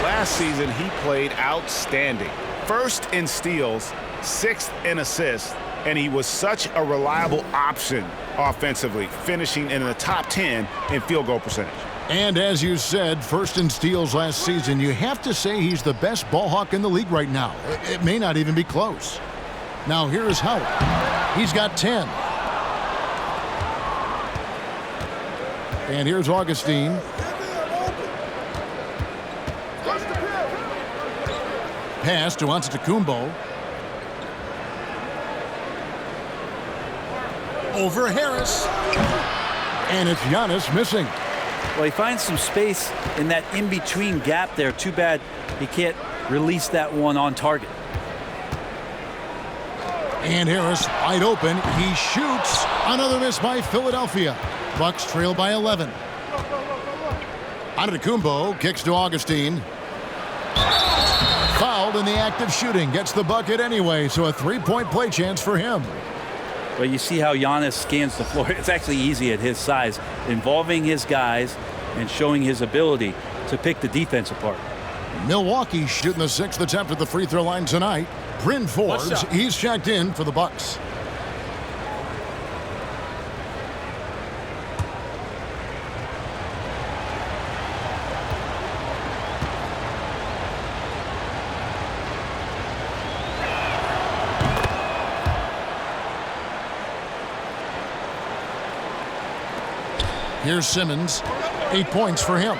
Last season, he played outstanding. 1st in steals, 6th in assists, and he was such a reliable option offensively, finishing in the top 10 in field goal percentage. And as you said, 1st in steals last season. You have to say he's the best ball hawk in the league right now. It may not even be close. Now here's Howard. He's got 10. And here's Augustine. Pass to Antetokounmpo. Over Harris. And it's Giannis missing. Well, he finds some space in that in-between gap there. Too bad he can't release that one on target. And Harris wide open. He shoots. Another miss by Philadelphia. Bucks trail by 11. Antetokounmpo kicks to Augustine. Fouled in the act of shooting. Gets the bucket anyway, so a three-point play chance for him. But you see how Giannis scans the floor. It's actually easy at his size, involving his guys and showing his ability to pick the defense apart. Milwaukee shooting the 6th attempt at the free throw line tonight. Bryn Forbes, he's checked in for the Bucks. Here's Simmons. 8 points for him.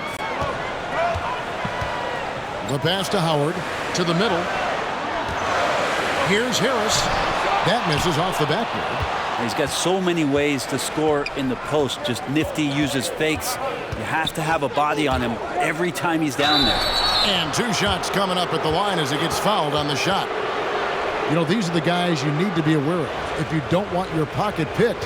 The pass to Howard. To the middle. Here's Harris. That misses off the backboard. He's got so many ways to score in the post. Just nifty, uses fakes. You have to have a body on him every time he's down there. And 2 shots coming up at the line as he gets fouled on the shot. You know, these are the guys you need to be aware of if you don't want your pocket picked.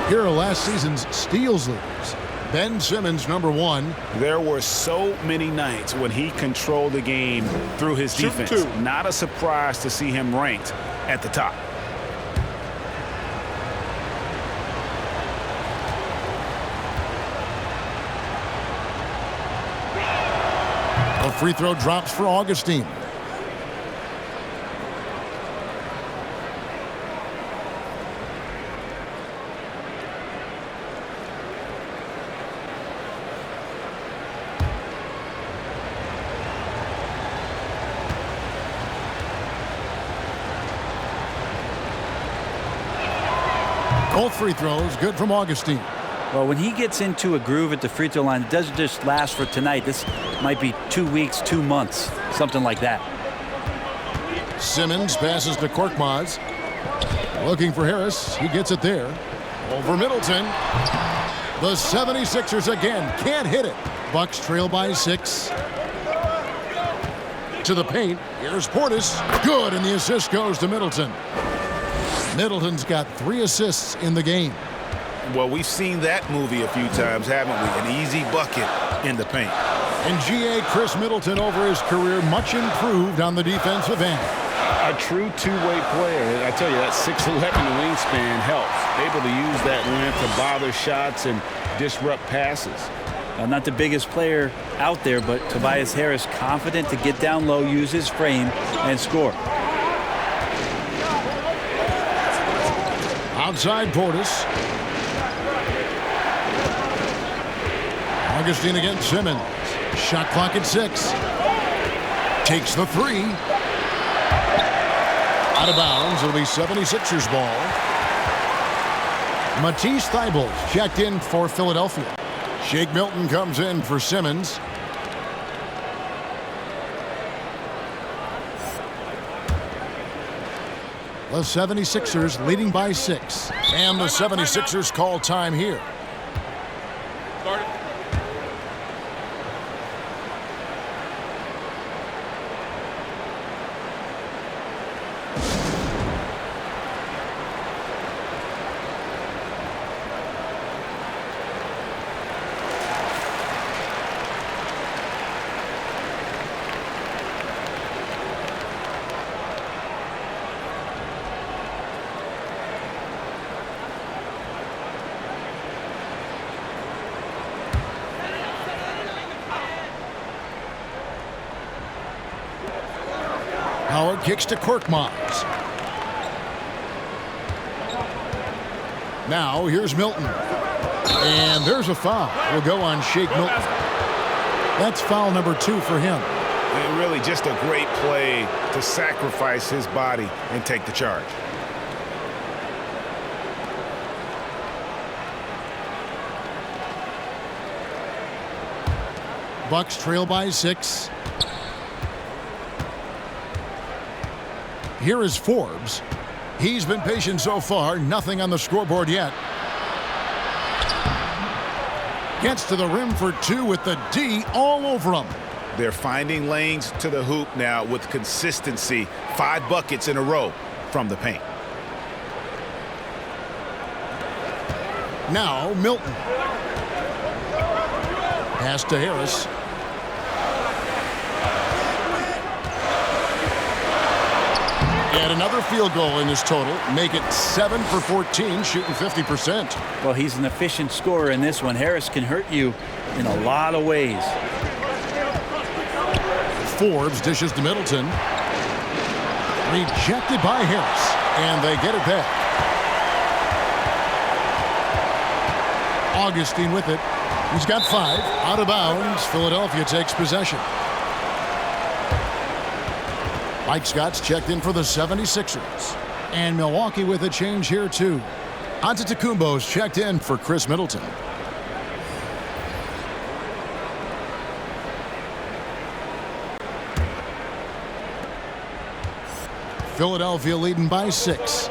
Here are last season's steals leaders. Ben Simmons, number 1. There were so many nights when he controlled the game through his defense. Not a surprise to see him ranked at the top. A free throw drops for Augustine. Both free throws good from Augustine. Well, when he gets into a groove at the free throw line, it doesn't just last for tonight. This might be 2 weeks, 2 months, something like that. Simmons passes to Korkmaz. Looking for Harris. He gets it there. Over Middleton. The 76ers again can't hit it. Bucks trail by 6. To the paint. Here's Portis. Good, and the assist goes to Middleton. Middleton's got 3 assists in the game. Well, we've seen that movie a few times, haven't we? An easy bucket in the paint. And GA Chris Middleton over his career much improved on the defensive end. A true two-way player. I tell you, that 6'11" wingspan helps. Able to use that length to bother shots and disrupt passes. Not the biggest player out there, but Tobias Harris confident to get down low, use his frame, and score. Outside Portis. Augustine against Simmons. Shot clock at 6. Takes the 3. Out of bounds. It'll be 76ers ball. Matisse Thybulle checked in for Philadelphia. Shake Milton comes in for Simmons. The 76ers leading by 6. And the 76ers call time here. Howard kicks to Korkmaz. Now here's Milton. And there's a foul. Will go on Shake Milton. That's foul number 2 for him. And really just a great play to sacrifice his body and take the charge. Bucks trail by 6. Here is Forbes. He's been patient so far. Nothing on the scoreboard yet. Gets to the rim for two with the D all over him. They're finding lanes to the hoop now with consistency. 5 buckets in a row from the paint. Now Milton. Pass to Harris. And another field goal in his total. Make it 7 for 14, shooting 50%. Well, he's an efficient scorer in this one. Harris can hurt you in a lot of ways. Forbes dishes to Middleton. Rejected by Harris. And they get it back. Augustine with it. He's got 5. Out of bounds. Philadelphia takes possession. Mike Scott's checked in for the 76ers. And Milwaukee with a change here, too. Antetokounmpo's checked in for Chris Middleton. Philadelphia leading by 6.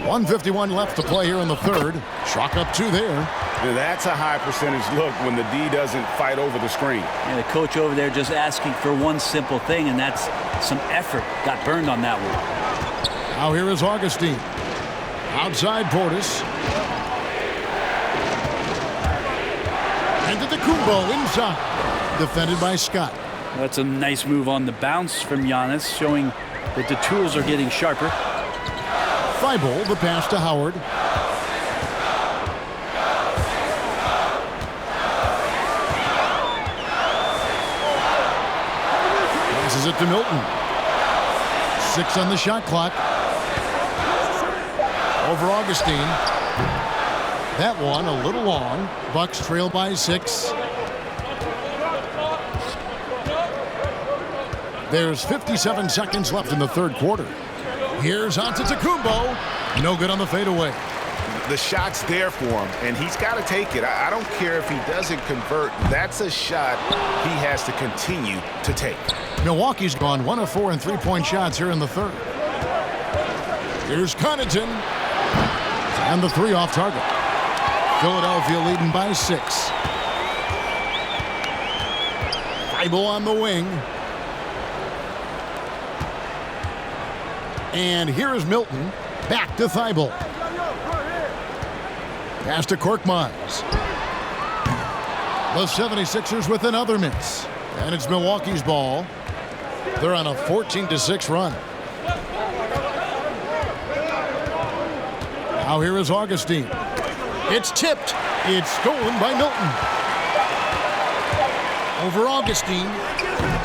1:51 left to play here in the third. Chalk up 2 there. That's a high percentage look when the D doesn't fight over the screen. And the coach over there just asking for one simple thing, and that's some effort. Got burned on that one. Now here is Augustine. Outside Portis. Antetokounmpo inside. Defended by Scott. That's a nice move on the bounce from Giannis, showing that the tools are getting sharper. Thibault, the pass to Howard. Passes it to Milton. 6 on the shot clock. Over Augustine. That one a little long. Bucks trail by 6. There's 57 seconds left in the third quarter. Here's Antetokounmpo. No good on the fadeaway. The shot's there for him, and he's got to take it. I don't care if he doesn't convert. That's a shot he has to continue to take. Milwaukee's gone 1 of 4 in three-point shots here in the third. Here's Connaughton. And the 3 off target. Philadelphia leading by 6. Thibault on the wing. And here is Milton. Back to Thibault. Pass to Korkmaz. The 76ers with another miss. And it's Milwaukee's ball. They're on a 14-6 run. Now here is Augustine. It's tipped. It's stolen by Milton. Over Augustine.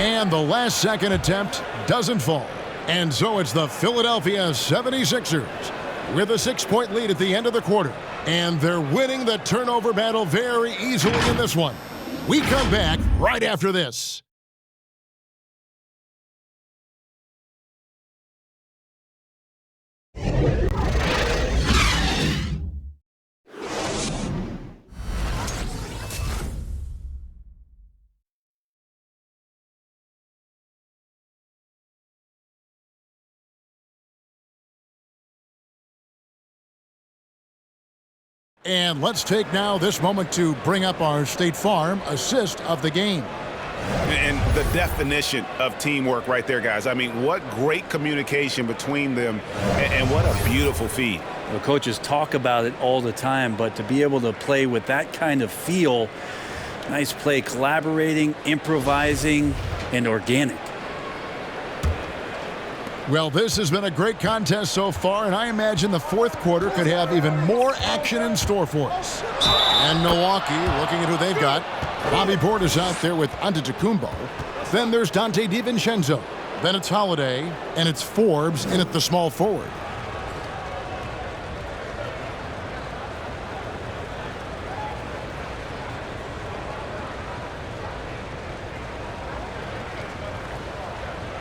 And the last second attempt doesn't fall. And so it's the Philadelphia 76ers with a 6-point lead at the end of the quarter. And they're winning the turnover battle very easily in this one. We come back right after this. And let's take now this moment to bring up our State Farm assist of the game. And the definition of teamwork right there, guys. I mean, what great communication between them, and what a beautiful feed. The coaches talk about it all the time, but to be able to play with that kind of feel, nice play, collaborating, improvising, and organic. Well, this has been a great contest so far, and I imagine the fourth quarter could have even more action in store for us. And Milwaukee, looking at who they've got, Bobby Portis out there with Antetokounmpo. Then there's Dante DiVincenzo. Then it's Holiday, and it's Forbes in at the small forward.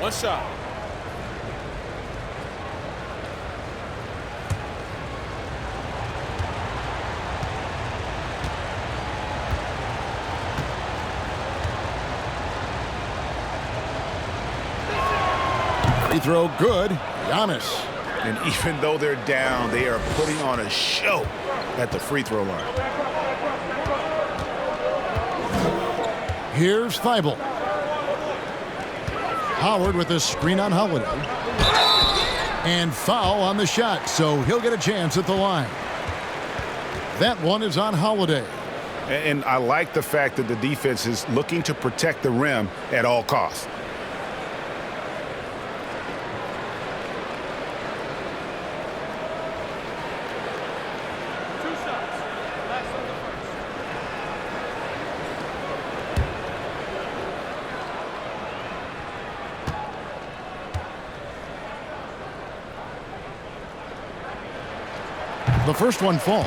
One shot. Free throw good. Giannis. And even though they're down, they are putting on a show at the free throw line. Here's Thibault. Howard with a screen on Holiday. And foul on the shot, so he'll get a chance at the line. That one is on Holiday. And I like the fact that the defense is looking to protect the rim at all costs. The first one falls.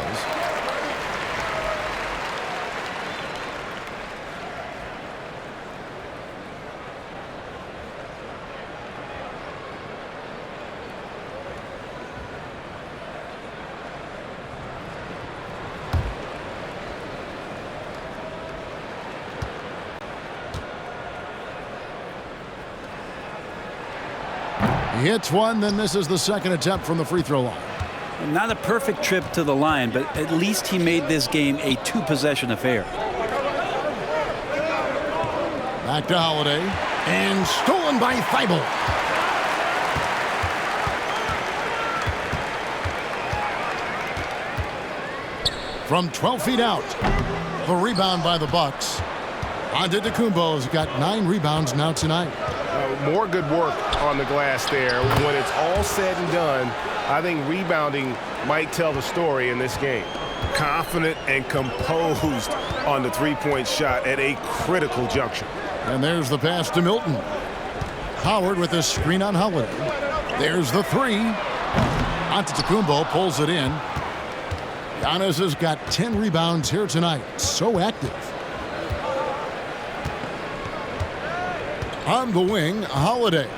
He hits one, then this is the second attempt from the free throw line. Not a perfect trip to the line, but at least he made this game a two-possession affair. Back to Holiday. And stolen by Thibault. From 12 feet out. The rebound by the Bucks. Antetokounmpo's got 9 rebounds now tonight. More good work on the glass there. When it's all said and done, I think rebounding might tell the story in this game. Confident and composed on the three-point shot at a critical juncture. And there's the pass to Milton. Howard with a screen on Holiday. There's the three. Antetokounmpo pulls it in. Giannis has got 10 rebounds here tonight. So active. On the wing, Holiday.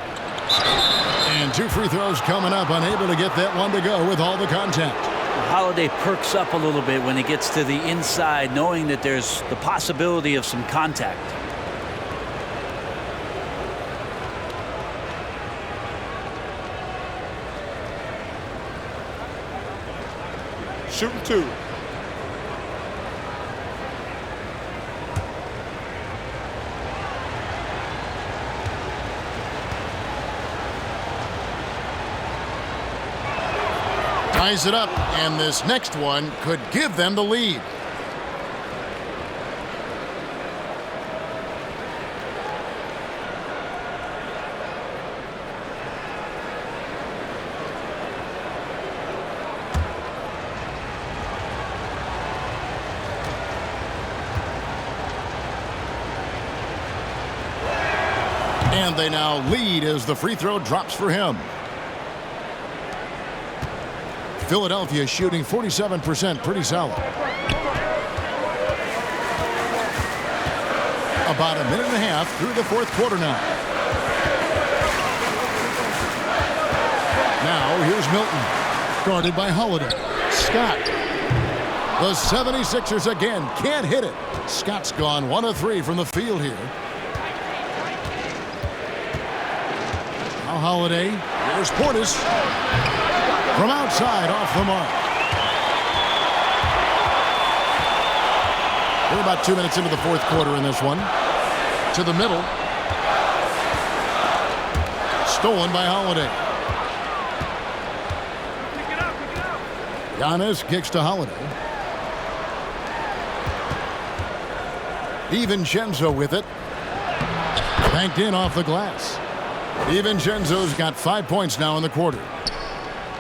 And 2 free throws coming up, unable to get that one to go with all the contact. Holiday perks up a little bit when he gets to the inside, knowing that there's the possibility of some contact. Shooting 2. Ties it up, and this next one could give them the lead. And they now lead as the free throw drops for him. Philadelphia shooting 47%, pretty solid. About a minute and a half through the fourth quarter now. Now here's Milton, guarded by Holiday. Scott. The 76ers again can't hit it. Scott's gone 1 of 3 from the field here. Now Holiday. Here's Portis. From outside, off the mark. We're about 2 minutes into the fourth quarter in this one. To the middle. Stolen by Holiday. Giannis kicks to Holiday. DiVincenzo with it. Banked in off the glass. DiVincenzo's got 5 points now in the quarter.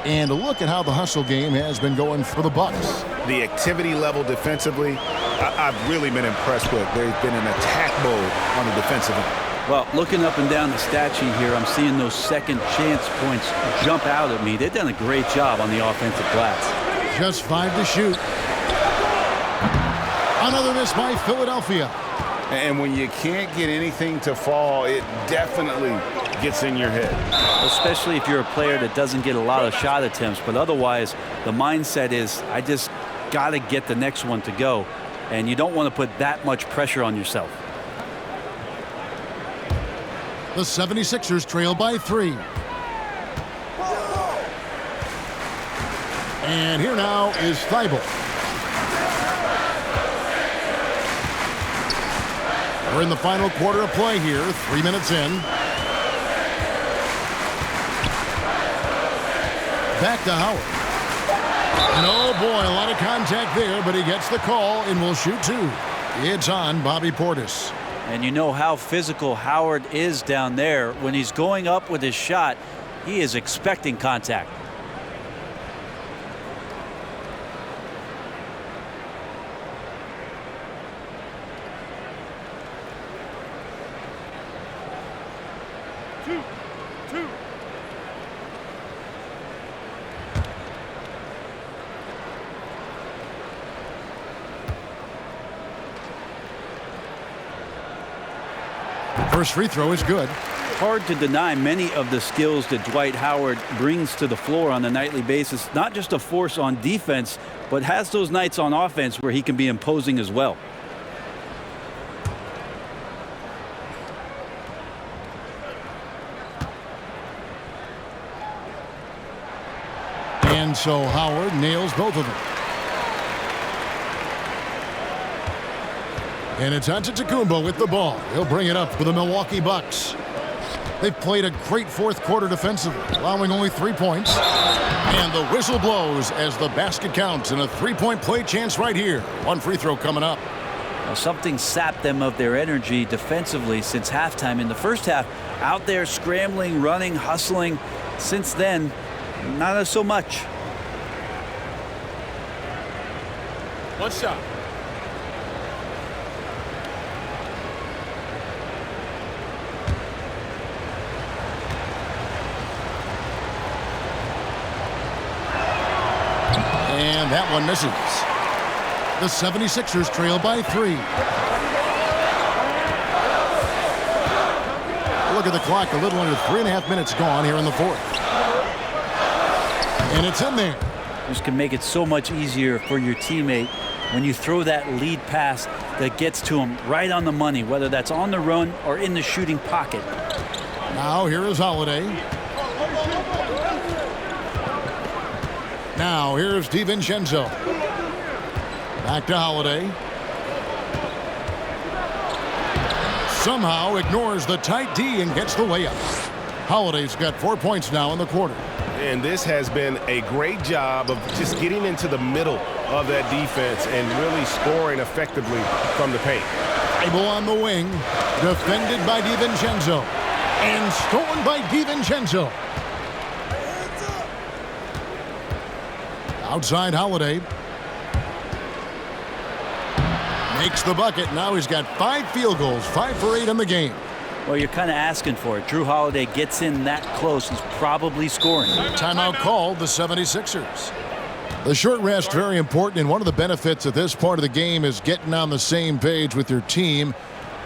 And look at how the hustle game has been going for the Bucks. The activity level defensively, I've really been impressed with. They've been in attack mode on the defensive end. Well, looking up and down the stat sheet here, I'm seeing those second chance points jump out at me. They've done a great job on the offensive glass. Just 5 to shoot. Another miss by Philadelphia. And when you can't get anything to fall, it definitely gets in your head. Especially if you're a player that doesn't get a lot of shot attempts, but otherwise the mindset is I just got to get the next one to go, and you don't want to put that much pressure on yourself. The 76ers trail by 3. And here now is Thibault. We're in the final quarter of play here, 3 minutes in. Back to Howard. And oh boy, a lot of contact there, but he gets the call and will shoot two. It's on Bobby Portis. And you know how physical Howard is down there. When he's going up with his shot, he is expecting contact. First free throw is good. Hard to deny many of the skills that Dwight Howard brings to the floor on a nightly basis. Not just a force on defense, but has those nights on offense where he can be imposing as well. And so Howard nails both of them. And it's Antetokounmpo with the ball. He'll bring it up for the Milwaukee Bucks. They've played a great fourth quarter defensively, allowing only 3 points. And the whistle blows as the basket counts, and a three-point play chance right here. One free throw coming up. Now, something sapped them of their energy defensively since halftime. In the first half, out there scrambling, running, hustling. Since then, not so much. One shot. And that one misses. The 76ers trail by 3. Look at the clock, a little under 3.5 minutes gone here in the fourth. And it's in there. This can make it so much easier for your teammate when you throw that lead pass that gets to him right on the money, whether that's on the run or in the shooting pocket. Now here is Holiday. Now here's DiVincenzo. Back to Holiday. Somehow ignores the tight D and gets the layup. Holiday's got 4 points now in the quarter. And this has been a great job of just getting into the middle of that defense and really scoring effectively from the paint. Thibault on the wing, defended by DiVincenzo, and stolen by DiVincenzo. Outside Holiday. Makes the bucket. Now he's got 5 field goals, 5 for 8 in the game. Well, you're kind of asking for it. Drew Holiday gets in that close. He's probably scoring. Timeout called the 76ers. The short rest, very important, and one of the benefits of this part of the game is getting on the same page with your team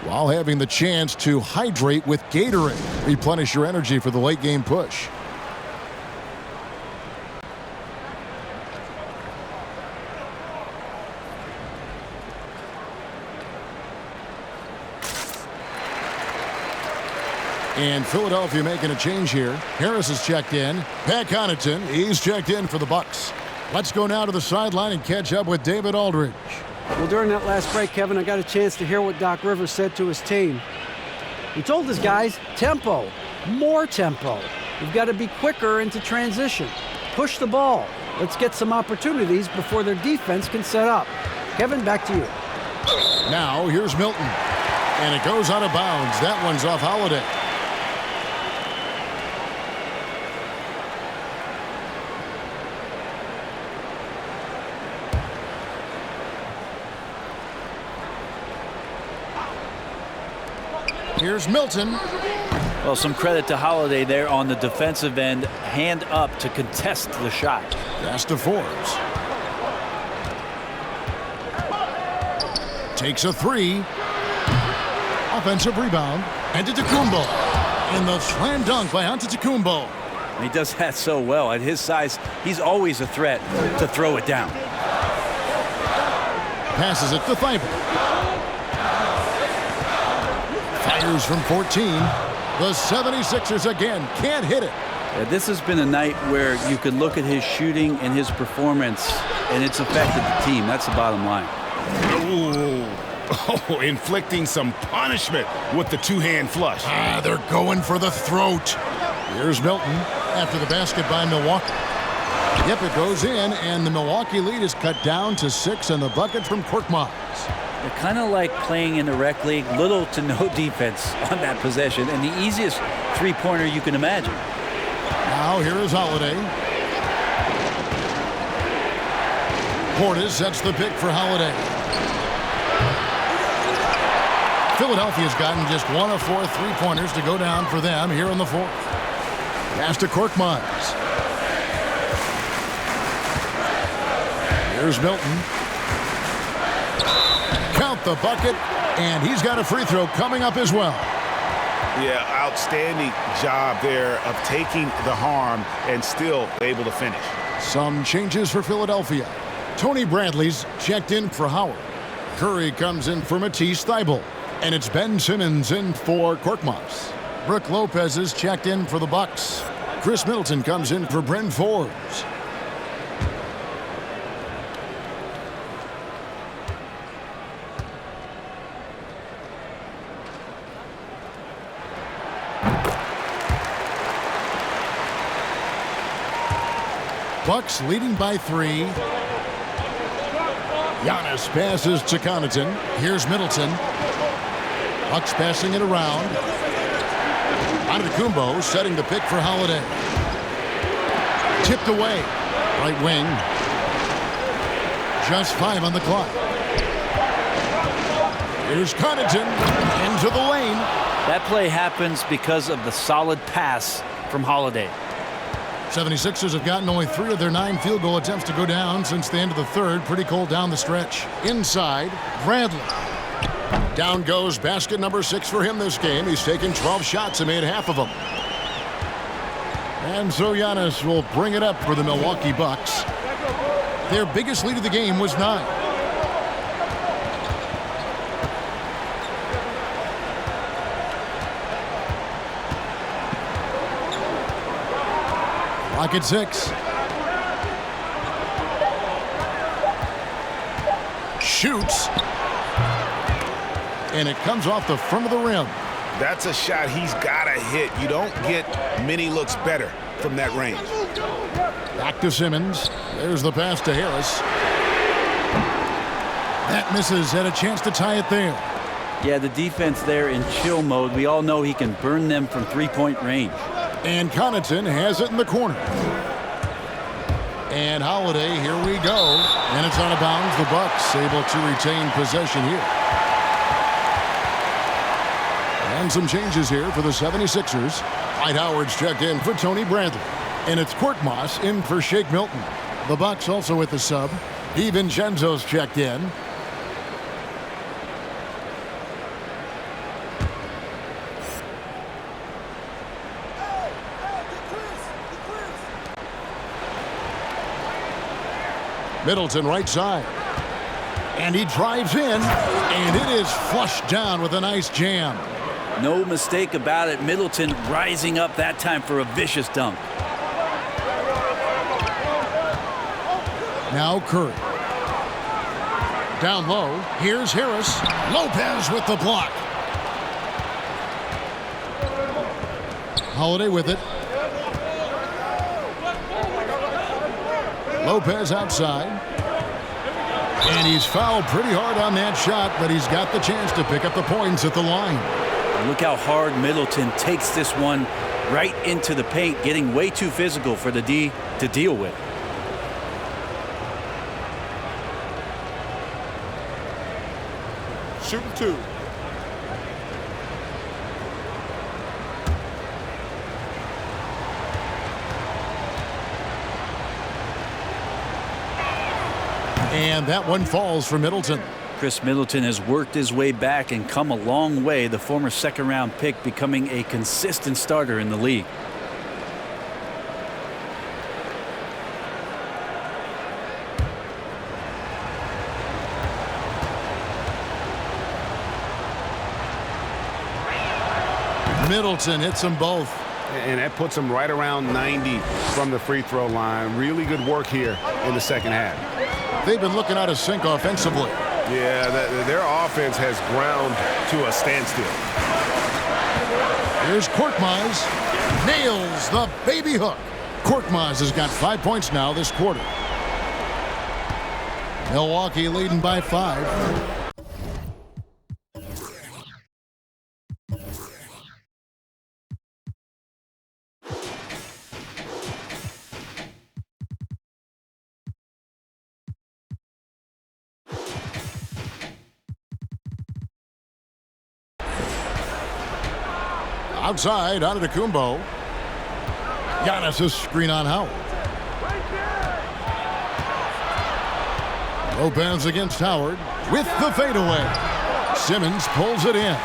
while having the chance to hydrate with Gatorade. Replenish your energy for the late game push. And Philadelphia making a change here. Harris is checked in. Pat Connaughton, he's checked in for the Bucks. Let's go now to the sideline and catch up with David Aldridge. Well, during that last break, Kevin, I got a chance to hear what Doc Rivers said to his team. He told his guys, tempo, more tempo. You've got to be quicker into transition. Push the ball. Let's get some opportunities before their defense can set up. Kevin, back to you. Now, here's Milton. And it goes out of bounds. That one's off Holiday. Here's Milton. Well, some credit to Holiday there on the defensive end. Hand up to contest the shot. Pass to Forbes. Takes a 3. Offensive rebound. Antetokounmpo. And the slam dunk by Antetokounmpo. He does that so well. At his size, he's always a threat to throw it down. Passes it to Thibault. Fires from 14. The 76ers again can't hit it. This has been a night where you could look at his shooting and his performance, and it's affected the team. That's the bottom line. Oh, inflicting some punishment with the two-hand flush. They're going for the throat. Here's Milton after the basket by Milwaukee. Yep, it goes in, and the Milwaukee lead is cut down to 6, and the bucket from Korkmaz. They're kind of like playing in the rec league, little to no defense on that possession, and the easiest three-pointer you can imagine. Now here is Holiday. Portis sets the pick for Holiday. Philadelphia's gotten just 1 of 4 three-pointers to go down for them here in the fourth. Pass to Korkmaz. Here's Milton. Count the bucket, and he's got a free throw coming up as well. Yeah, outstanding job there of taking the harm and still able to finish. Some changes for Philadelphia. Tony Bradley's checked in for Howard. Curry comes in for Matisse Thybulle. And it's Ben Simmons in for Korkmaz. Brook Lopez is checked in for the Bucks. Chris Middleton comes in for Bryn Forbes. Bucks leading by 3. Giannis passes to Connaughton. Here's Middleton. Bucks passing it around. Antetokounmpo setting the pick for Holiday. Tipped away. Right wing. Just 5 on the clock. Here's Connaughton into the lane. That play happens because of the solid pass from Holiday. 76ers have gotten only 3 of their 9 field goal attempts to go down since the end of the third. Pretty cold down the stretch. Inside, Bradley. Down goes basket number 6 for him this game. He's taken 12 shots and made half of them. And so Giannis will bring it up for the Milwaukee Bucks. Their biggest lead of the game was 9. Clock at 6. Shoots. And it comes off the front of the rim. That's a shot he's got to hit. You don't get many looks better from that range. Back to Simmons. There's the pass to Harris. That misses. Had a chance to tie it there. Yeah, the defense there in chill mode. We all know he can burn them from three-point range. And Connaughton has it in the corner. And Holiday, here we go. And it's out of bounds. The Bucks able to retain possession here. And some changes here for the 76ers. Dwight Howard's checked in for Tony Bradley. And it's Korkmaz in for Shake Milton. The Bucks also with the sub. DiVincenzo's checked in. Middleton right side. And he drives in, and it is flushed down with a nice jam. No mistake about it. Middleton rising up that time for a vicious dunk. Now Curry. Down low. Here's Harris. Lopez with the block. Holiday with it. Lopez outside. And he's fouled pretty hard on that shot, but he's got the chance to pick up the points at the line. Look how hard Middleton takes this one right into the paint, getting way too physical for the D to deal with. Shooting 2. And that one falls for Middleton. Chris Middleton has worked his way back and come a long way, the former second-round pick becoming a consistent starter in the league. Middleton hits them both. And that puts him right around 90 from the free throw line. Really good work here in the second half. They've been looking out of sync offensively. Yeah, their offense has ground to a standstill. Here's Korkmaz. Nails the baby hook. Korkmaz has got 5 points now this quarter. Milwaukee leading by 5. Outside, Antetokounmpo. Giannis' screen on Howard. Lopez against Howard with the fadeaway. Simmons pulls it in.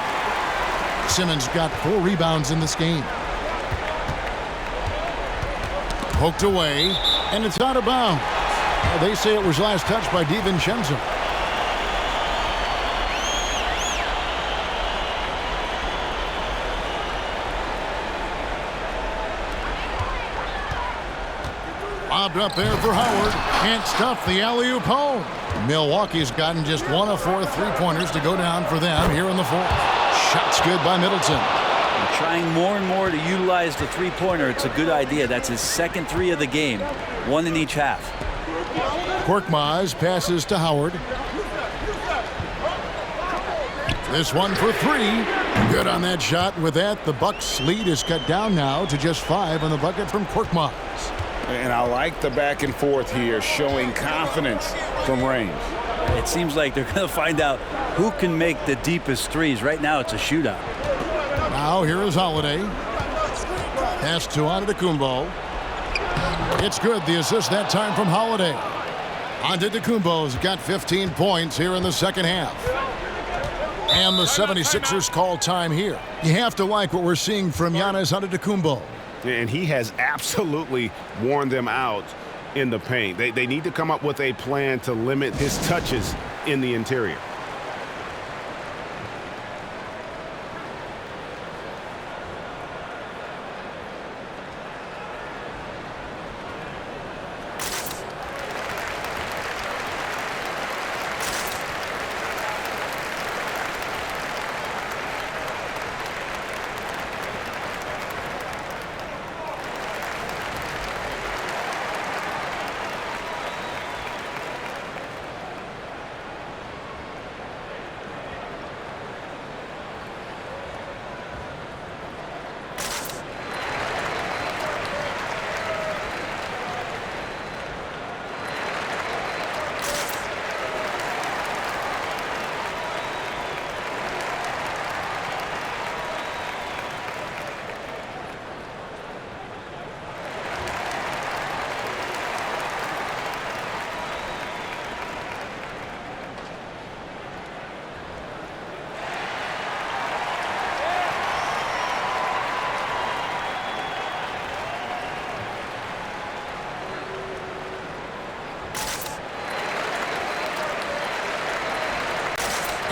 Simmons got 4 rebounds in this game. Poked away, and it's out of bounds. They say it was last touched by DiVincenzo. Lobbed up there for Howard. Can't stuff the alley-oop home. Milwaukee's gotten just 1 of 4 3-pointers to go down for them here in the fourth. Shot's good by Middleton. And trying more and more to utilize the three-pointer. It's a good idea. That's his second 3 of the game. 1 in each half. Korkmaz passes to Howard. This one for 3. Good on that shot. With that, the Bucks' lead is cut down now to just 5 on the bucket from Korkmaz. And I like the back and forth here, showing confidence from range. It seems like they're going to find out who can make the deepest threes. Right now, it's a shootout. Now here is Holiday. Pass to Antetokounmpo. It's good. The assist that time from Holiday. Antetokounmpo's got 15 points here in the second half. And the 76ers call time here. You have to like what we're seeing from Giannis Antetokounmpo. And he has absolutely worn them out in the paint. They need to come up with a plan to limit his touches in the interior.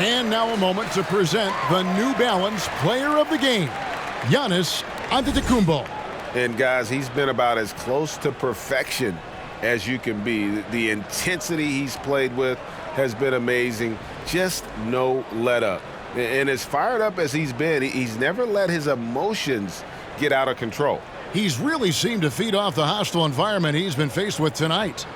And now a moment to present the New Balance Player of the Game, Giannis Antetokounmpo. And guys, he's been about as close to perfection as you can be. The intensity he's played with has been amazing. Just no let up. And as fired up as he's been, he's never let his emotions get out of control. He's really seemed to feed off the hostile environment he's been faced with tonight.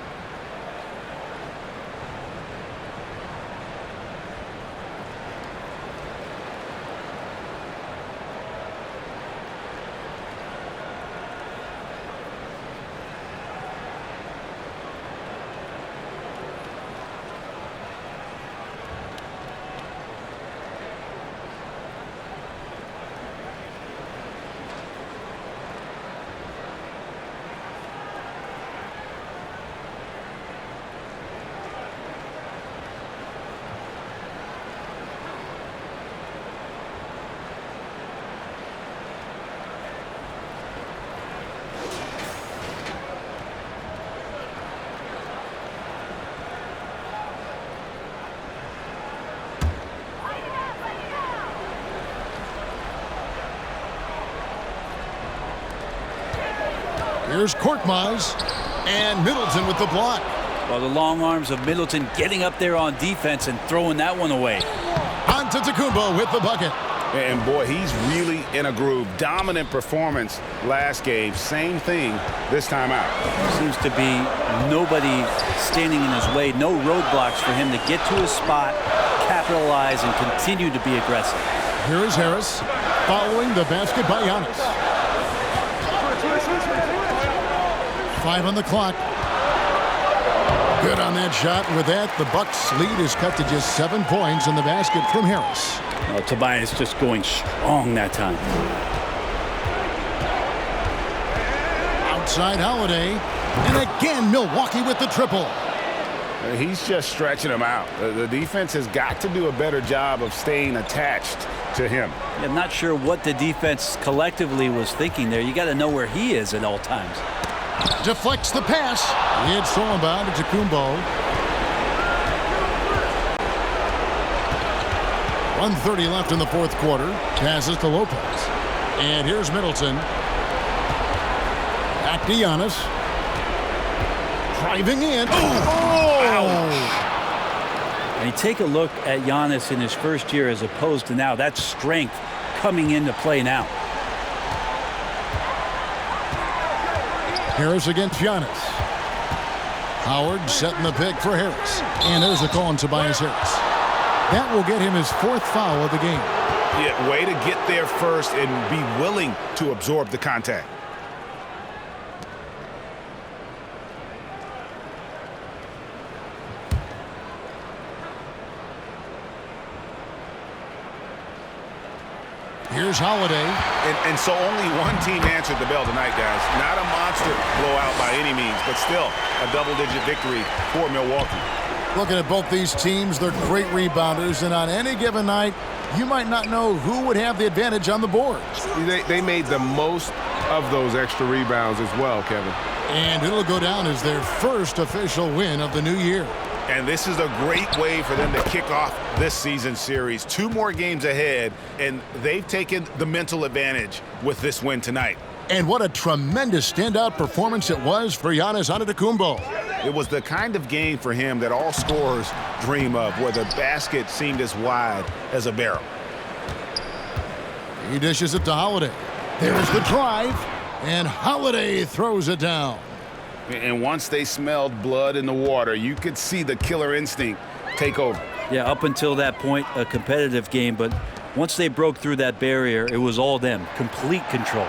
Here's Korkmaz, and Middleton with the block. Well, the long arms of Middleton getting up there on defense and throwing that one away. On to Tacumbo with the bucket. And boy, he's really in a groove. Dominant performance last game. Same thing this time out. Seems to be nobody standing in his way. No roadblocks for him to get to his spot, capitalize, and continue to be aggressive. Here is Harris following the basket by Giannis. 5 on the clock. Good on that shot. With that, the Bucks' lead is cut to just 7 points in the basket from Harris. Well, Tobias just going strong that time. Outside Holiday. And again, Milwaukee with the triple. He's just stretching him out. The defense has got to do a better job of staying attached to him. I'm not sure what the defense collectively was thinking there. You got to know where he is at all times. Deflects the pass. It's thrown by to Tacumbo. 1:30 left in the fourth quarter. Passes to Lopez. And here's Middleton. Back to Giannis. Driving in. And you take a look at Giannis in his first year as opposed to now. That's strength coming into play now. Harris against Giannis. Howard setting the pick for Harris. And there's a call on Tobias Harris. That will get him his 4th foul of the game. Yeah, way to get there first and be willing to absorb the contact. Here's Holiday. And so only one team answered the bell tonight, guys. Not a monster blowout by any means, but still a double-digit victory for Milwaukee. Looking at both these teams, they're great rebounders, and on any given night, you might not know who would have the advantage on the boards. They made the most of those extra rebounds as well, Kevin. And it'll go down as their first official win of the new year. And this is a great way for them to kick off this season series. 2 more games ahead, and they've taken the mental advantage with this win tonight. And what a tremendous standout performance it was for Giannis Antetokounmpo. It was the kind of game for him that all scorers dream of, where the basket seemed as wide as a barrel. He dishes it to Holiday. There's the drive, and Holiday throws it down. And once they smelled blood in the water, you could see the killer instinct take over. Yeah, up until that point, a competitive game, but once they broke through that barrier, it was all them. Complete control.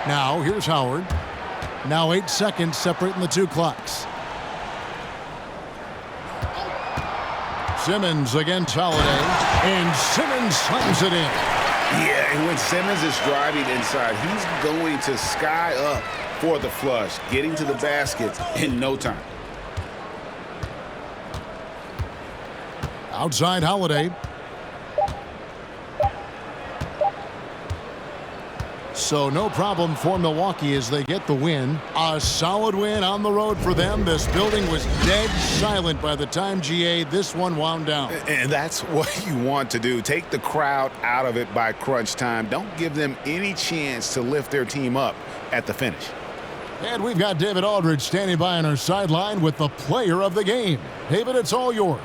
Now, here's Howard. Now 8 seconds separating the 2 clocks. Simmons against Holiday, and Simmons slams it in. Yeah, and when Simmons is driving inside, he's going to sky up for the flush, getting to the basket in no time. Outside Holiday. So no problem for Milwaukee as they get the win. A solid win on the road for them. This building was dead silent by the time, GA, this one wound down. And that's what you want to do. Take the crowd out of it by crunch time. Don't give them any chance to lift their team up at the finish. And we've got David Aldridge standing by on our sideline with the player of the game. David, it's all yours.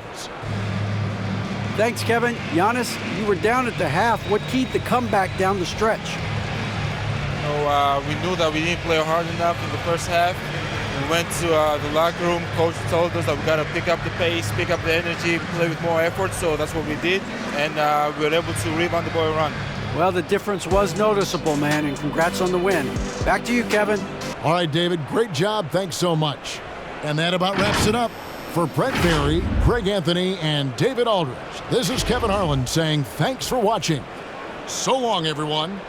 Thanks, Kevin. Giannis, you were down at the half. What keyed the comeback down the stretch? We knew that we didn't play hard enough in the first half. We went to the locker room. Coach told us that we got to pick up the pace, pick up the energy, play with more effort. So that's what we did, and we were able to rebound the ball and run. Well, the difference was noticeable, man, and congrats on the win. Back to you, Kevin. All right, David, great job. Thanks so much. And that about wraps it up. For Brett Barry, Greg Anthony, and David Aldridge, this is Kevin Harlan saying thanks for watching. So long, everyone.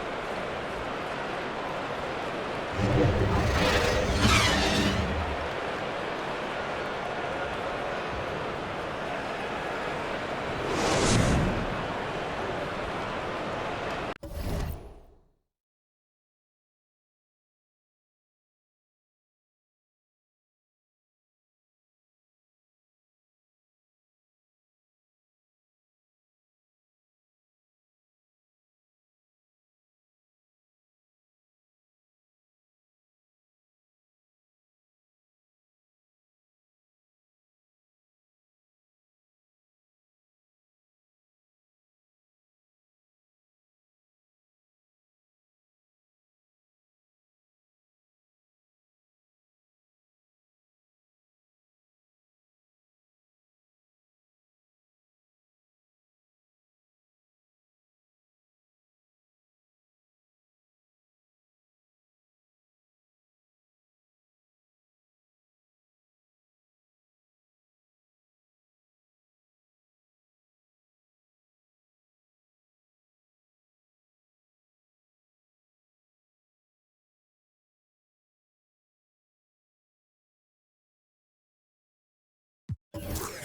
it.